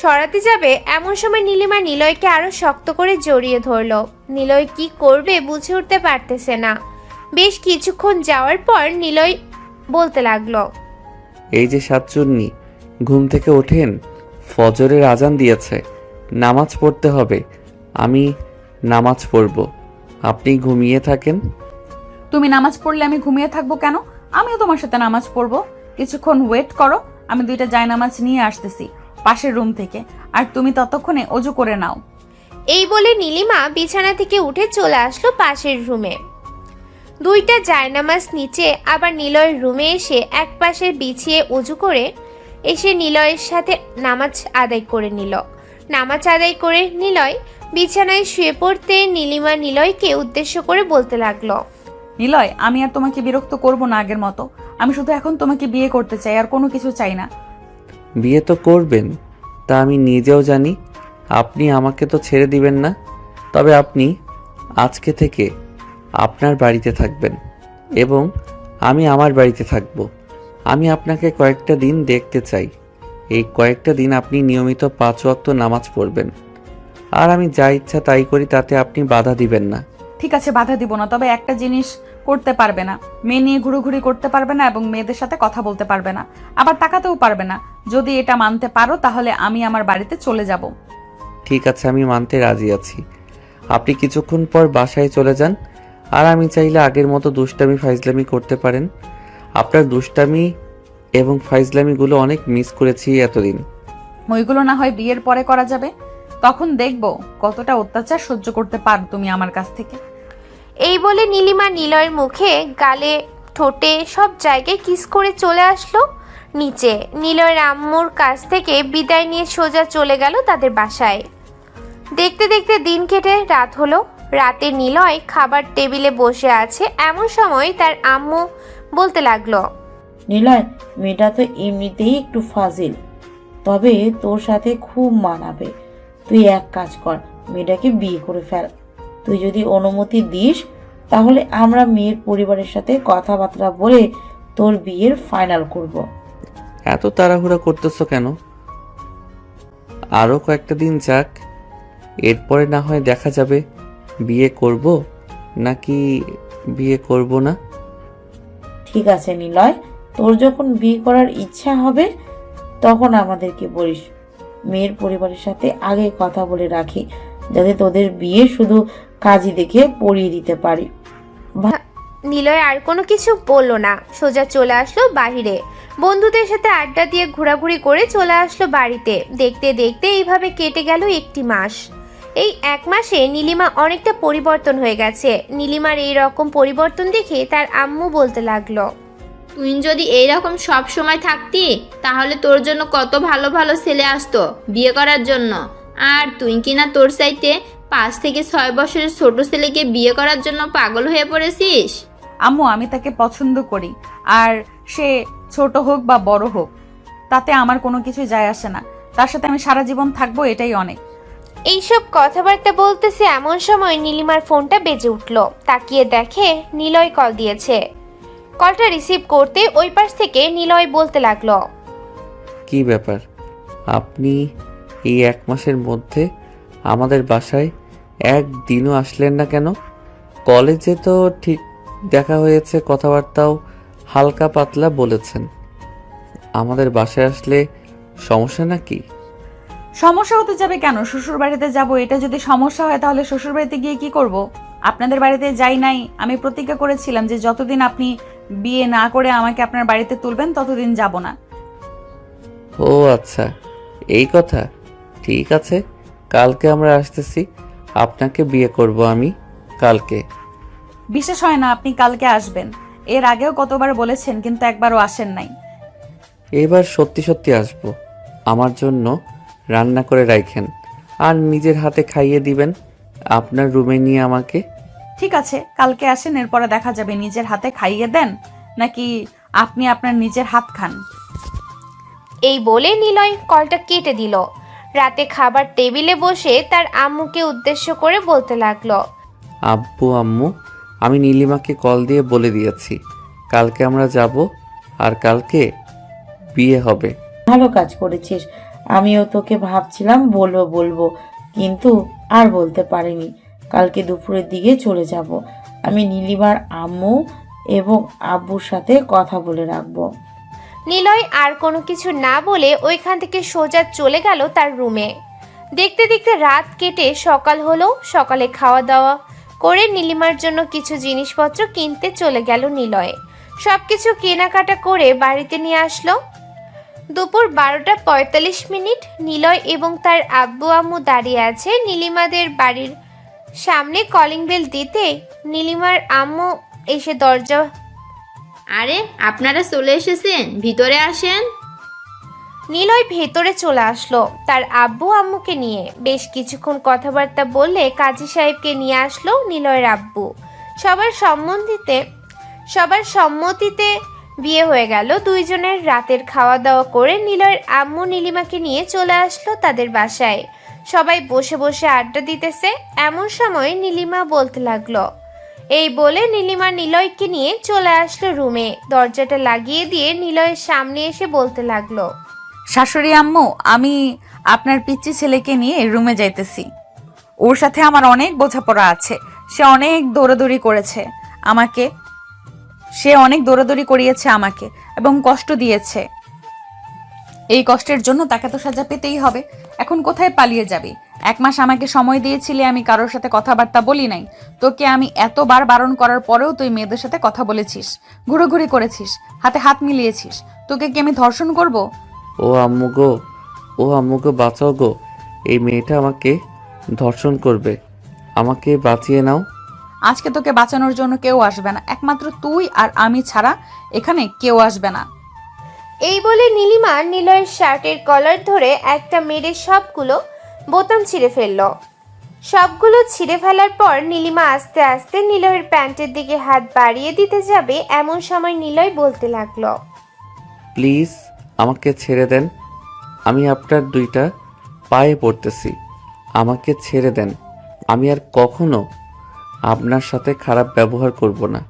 সরাতে যাবে এমন সময় নীলিমা নিলয়কে আরো শক্ত করে জড়িয়ে ধরলো। নিলয় কি করবে বুঝে উঠতে পারতেছে না। বেশ কিছুক্ষণ যাওয়ার পর নিলয় বলতে লাগলো, এই যে সাতচুন্নি, ঘুম থেকে ওঠেন, ফজরের আজান দিয়েছে, নামাজ পড়তে হবে। আমি নামাজ পড়ব, আপনি ঘুমিয়ে থাকেন। তুমি নামাজ পড়লে আমি ঘুমিয়ে থাকবো কেন? আমিও তোমার সাথে নামাজ পড়বো। কিছুক্ষণ ওয়েট করো, আমি 2টা জায়নামাজ নিয়ে আসতেছি পাশের রুম থেকে, আর তুমি ততক্ষণে অজু করে নাও। এই বলে নীলিমা বিছানা থেকে উঠে চলে আসলো পাশের রুমে। 2টা জায়নামাজ নিচে আবার নিলয়ের রুমে এসে এক পাশে বিছিয়ে উজু করে এসে নিলয়ের সাথে নামাজ আদায় করে নিল। নামাজ আদায় করে নিলয় বিছানায় শুয়ে পড়তে নীলিমা নিলয়কে উদ্দেশ্য করে বলতে লাগলো, নিলয়, আমি আর তোমাকে বিরক্ত করব না আগের মতো। আমি শুধু এখন তোমাকে বিয়ে করতে চাই, আর কোনো কিছু চাই না। বিয়ে তো করবেন, তা আমি নিজেও জানি। আপনি আমাকে তো ছেড়ে দিবেন না। তবে আপনি আজকে থেকে আপনার বাড়িতে থাকবেন এবং আমি আমার বাড়িতে থাকব। আমি আপনাকে কয়েকটা দিন দেখতে চাই। এই কয়েকটা দিন আপনি নিয়মিত 5 ওয়াক্ত নামাজ পড়বেন, আর আমি যা ইচ্ছা তাই করি, তাতে আপনি বাধা দিবেন না। ঠিক আছে, বাধা দিব না। তবে একটা জিনিস করতে পারবে না, মেয়ে নিয়ে ঘুরোঘুরি করতে পারবে না এবং মেয়েদের সাথে কথা বলতে পারবে না, আবার তাকাতেও পারবে না। যদি এটা মানতে পারো তাহলে আমি আমার বাড়িতে চলে যাব। ঠিক আছে, আমি মানতে রাজি আছি। আপনি কিছুক্ষণ পর বাসায় চলে যান, আর আমি চাইলে আগের মতো দুষ্টামি ফাইজলামি করতে পারেন। আপনার দুষ্টামি এবং ফাইজলামিগুলো অনেক মিস করেছি এতদিন। ওইগুলো না হয় বিয়ের পরে করা যাবে, তখন দেখবো কতটা অত্যাচার সহ্য করতে পারো তুমি আমার কাছ থেকে। এই বলে নীলিমা নিলয়ের মুখে, গালে, ঠোঁটে সব জায়গায় কিস করে চলে আসলো নিচে। নিলয়ের আম্মুর কাছ থেকে বিদায় নিয়ে সোজা চলে গেল তাদের বাসায়। দেখতে দেখতে দিন কেটে রাত হলো। রাতে নিলয় খাবার টেবিলে বসে আছে, এমন সময় তার আম্মু বলতে লাগলো, নিলয়, মেয়েটা তো এমনিতেই একটু ফাজিল, তবে তোর সাথে খুব মানাবে। তুই এক কাজ কর, মেয়েটাকে বিয়ে করে ফেল। তুই যদি অনুমতি দিস তাহলে আমরা মেয়ের পরিবারের সাথে কথাবার্তা বলে তোর বিয়ের ফাইনাল করব। এত তাড়াহুড়া করতেছো কেন? আরও কয়েকটা দিন যাক, এরপরে না হয় দেখা যাবে বিয়ে করব নাকি বিয়ে করব না। ঠিক আছে নিলয়, তোর যখন বিয়ে করার ইচ্ছা হবে তখন আমাদেরকে বলিস। মেয়ের পরিবারের সাথে আগে কথা বলে রাখি, যাতে তোদের বিয়ে শুধু কাজী দেখে পড়িয়ে দিতে পারি। নিলয় আর কোনো কিছু বলল না, সোজা চলে আসলো বাহিরে। বন্ধুদের সাথে আড্ডা দিয়ে ঘোরাঘুরি করে চলে আসলো বাড়িতে। দেখতে দেখতে এইভাবে কেটে গেল 1টি মাস। এই 1 মাসে নীলিমা অনেকটা পরিবর্তন হয়ে গেছে। নীলিমার এই রকম পরিবর্তন দেখে তার আম্মু বলতে লাগলো, তুই যদি এইরকম সব সময় থাকতি তাহলে তোর জন্য কত ভালো ভালো ছেলে আসতো বিয়ে করার জন্য, আর তুই কিনা তোর চাইতে 5 থেকে 6 বছরের ছোট ছেলেকে বিয়ে করার জন্য পাগল হয়ে পড়েছিস। আম্মু, আমি তাকে পছন্দ করি, আর সে ছোট হোক বা বড় হোক তাতে আমার কোনো কিছু যায় আসে না। তার সাথে আমি সারা জীবন থাকবো, এটাই অনেক। এইসব কথাবার্তা বলতেছে এমন সময় নীলিমার ফোনটা বেজে উঠলো। তাকিয়ে দেখে নিলয় কল দিয়েছে। কলটা রিসিভ করতে ওই পাশ থেকে নিলয় বলতে লাগলো, কি ব্যাপার, আপনি এই 1 মাসের মধ্যে আমাদের বাসায় একদিনও আসলেন না কেন? কলেজে তো ঠিক দেখা হয়েছে, কথাবার্তাও হালকা পাতলা বলেছেন। আমাদের বাসায় আসলে সমস্যা নাকি? সমস্যা হতে যাবে কেন? শ্বশুর বাড়িতে যাব, এটা যদি সমস্যা হয় তাহলে শ্বশুর বাড়িতে গিয়ে কি করব? আপনাদের বাড়িতে যাই নাই। আমি প্রতিজ্ঞা করেছিলাম যে যতদিন আপনি বিয়ে না করে আমাকে আপনার বাড়িতে তুলবেন ততদিন যাব না। ও আচ্ছা, এই কথা। ঠিক আছে, কালকে আমরা আসতেছি, আপনাকে বিয়ে করব আমি কালকে। বিশেষ হয় না আপনি কালকে আসবেন। এর আগেও কতবার বলেছেন, কিন্তু একবারও আসেন নাই। এবার সত্যি সত্যি আসব। আমার জন্য রান্না করে রাখেন আর নিজের হাতে খাইয়ে দিবেন আপনার রুমে নিয়ে আমাকে। ঠিক আছে, কালকে আসেন, এরপরে দেখা যাবে নিজের হাতে খাইয়ে দেন নাকি আপনি আপনার নিজের হাত খান। এই বলে নিলয় কলটা কেটে দিল। রাতে খাবার টেবিলে বসে তার আম্মুকে উদ্দেশ্য করে বলতে লাগলো, আব্বু আম্মু, আমি নীলিমাকে কল দিয়ে বলে দিয়েছি কালকে আমরা যাব আর কালকে বিয়ে হবে। ভালো কাজ করেছিস। আমিও তোকে ভাবছিলাম বলবো বলবো, কিন্তু আর বলতে পারিনি। কালকে দুপুরের দিকে চলে যাব। আমি নীলিমার আম্মু এবং আব্বুর সাথে কথা বলে রাখবো। নিলয় আর কোনো কিছু না বলে ওইখান থেকে সোজা চলে গেল তার রুমে। দেখতে দেখতে রাত কেটে সকাল হলো। সকালে খাওয়া দাওয়া করে নীলিমার জন্য কিছু জিনিসপত্র কিনতে চলে গেল নিলয়। সব কিছু কেনাকাটা করে বাড়িতে নিয়ে আসলো। দুপুর 12:45। নিলয় এবং তার আব্বু আম্মু দাঁড়িয়ে আছে নীলিমাদের বাড়ির সামনে। কলিং বেল দিতে নীলিমার আম্মু এসে দরজা। আরে আপনারা চলে এসেছেন, ভিতরে আসেন। নিলয় ভেতরে চলে আসলো তার আব্বু আম্মুকে নিয়ে। বেশ কিছুক্ষণ কথাবার্তা বললে কাজী সাহেবকে নিয়ে আসলো নিলয়ের আব্বু। সবার সম্মতিতে বিয়ে হয়ে গেল দুইজনের। রাতের খাওয়া দাওয়া করে নিলয়ের আম্মু নীলিমাকে নিয়ে চলে আসলো তাদের বাসায়। সবাই বসে বসে আড্ডা দিতেছে। এমন সময় নীলিমা বলতে লাগলো। এই বলে নীলিমা নিলয়কে নিয়ে চলে আসলো রুমে। দরজাটা লাগিয়ে দিয়ে নিলয়ের সামনে এসে বলতে লাগলো, শাশুড়ি আম্মু, আমি আপনার পিচ্চি ছেলেকে নিয়ে রুমে যাইতেছি। ওর সাথে আমার অনেক বোঝাপড়া আছে। সে অনেক দৌড়াদৌড়ি করিয়েছে আমাকে এবং কষ্ট দিয়েছে। এই কষ্টের জন্য তাকে তো সাজা পেতেই হবে। এখন কোথায় পালিয়ে যাবি? 1 মাস আমাকে সময় দিয়েছিলি, আমি কারোর সাথে কথাবার্তা বলি নাই। তোকে আমি এতবার বারণ করার পরেও তুই মেয়েদের সাথে কথা বলেছিস, ঘুরোঘুরি করেছিস, হাতে হাত মিলিয়েছিস। তোকে কি আমি ধর্ষণ করব? ও আম্মু গো বাঁচাও গো, এই মেয়েটা আমাকে ধর্ষণ করবে, আমাকে বাঁচিয়ে নাও। আজকে তোকে বাঁচানোর জন্য কেউ আসবে না, একমাত্র তুই আর আমি ছাড়া এখানে কেউ আসবে না। এই বলে নীলিমা নিলয়ের শার্টের কলার ধরে একটা মেরে সবগুলো বোতাম ছিঁড়ে ফেলল। সবগুলো ছিঁড়ে ফেলার পর নীলিমা আস্তে আস্তে নিলয়ের প্যান্টের দিকে হাত বাড়িয়ে দিতে যাবে। এমন সময় নিলয় বলতে লাগলো, প্লিজ আমাকে ছেড়ে দেন, আমি আপনার 2টা পায়ে পড়তেছি, আমাকে ছেড়ে দেন। আমি আর কখনো আপনার সাথে খারাপ ব্যবহার করব না।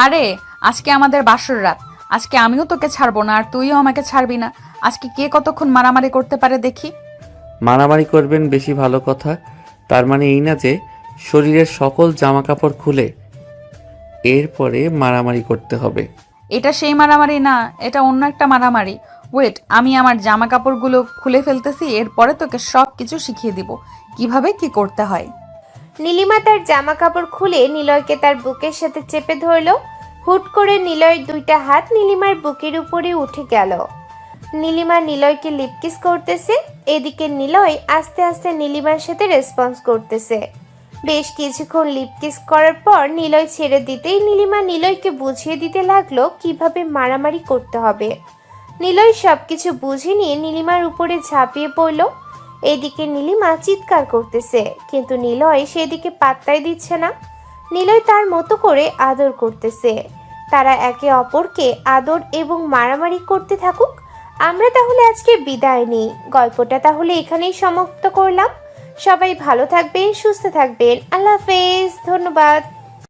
আরে আজকে আমাদের বাসর রাত, আজকে আমিও তোকে ছাড়বো না আর তুইও আমাকে ছাড়বি না। আজকে কে কতক্ষণ মারামারি করতে পারে দেখি। মারামারি করবেন বেশি ভালো কথা, তার মানে এই না যে শরীরের সকল জামা কাপড় খুলে এরপরে মারামারি করতে হবে। এটা সেই মারামারি না, এটা অন্য একটা মারামারি। ওয়েট, আমি আমার জামা কাপড়গুলো খুলে ফেলতেছি, এরপরে তোকে সব কিছু শিখিয়ে দিব কিভাবে কি করতে হয়। নীলিমা তার জামা কাপড় খুলে নিলয়কে তার বুকের সাথে চেপে ধরলো। হুট করে নিলয়ের 2টা হাত নীলিমার বুকের উপরে উঠে গেল। নীলিমা নিলয়কে লিপকিস করতেছে। এদিকে নিলয় আস্তে আস্তে নীলিমার সাথে রেসপন্স করতেছে। বেশ কিছুক্ষণ লিপকিস করার পর নিলয় ছেড়ে দিতেই নীলিমা নিলয়কে বুঝিয়ে দিতে লাগলো কিভাবে মারামারি করতে হবে। নিলয় সবকিছু বুঝে নিয়ে নীলিমার উপরে ঝাঁপিয়ে পড়ল। এদিকে নীলিমা চিৎকার করতেছে, কিন্তু নিলয় সেদিকে পাত্তাই দিচ্ছে না। নিলয় তার মতো করে আদর করতেছে। তারা একে অপরকে আদর এবং মারামারি করতে থাকুক। আমরা তাহলে আজকে বিদায় নিই। গল্পটা তাহলে এখানেই সমাপ্ত করলাম। সবাই ভালো থাকবেন, সুস্থ থাকবেন। আল্লাহ হাফেজ, ধন্যবাদ।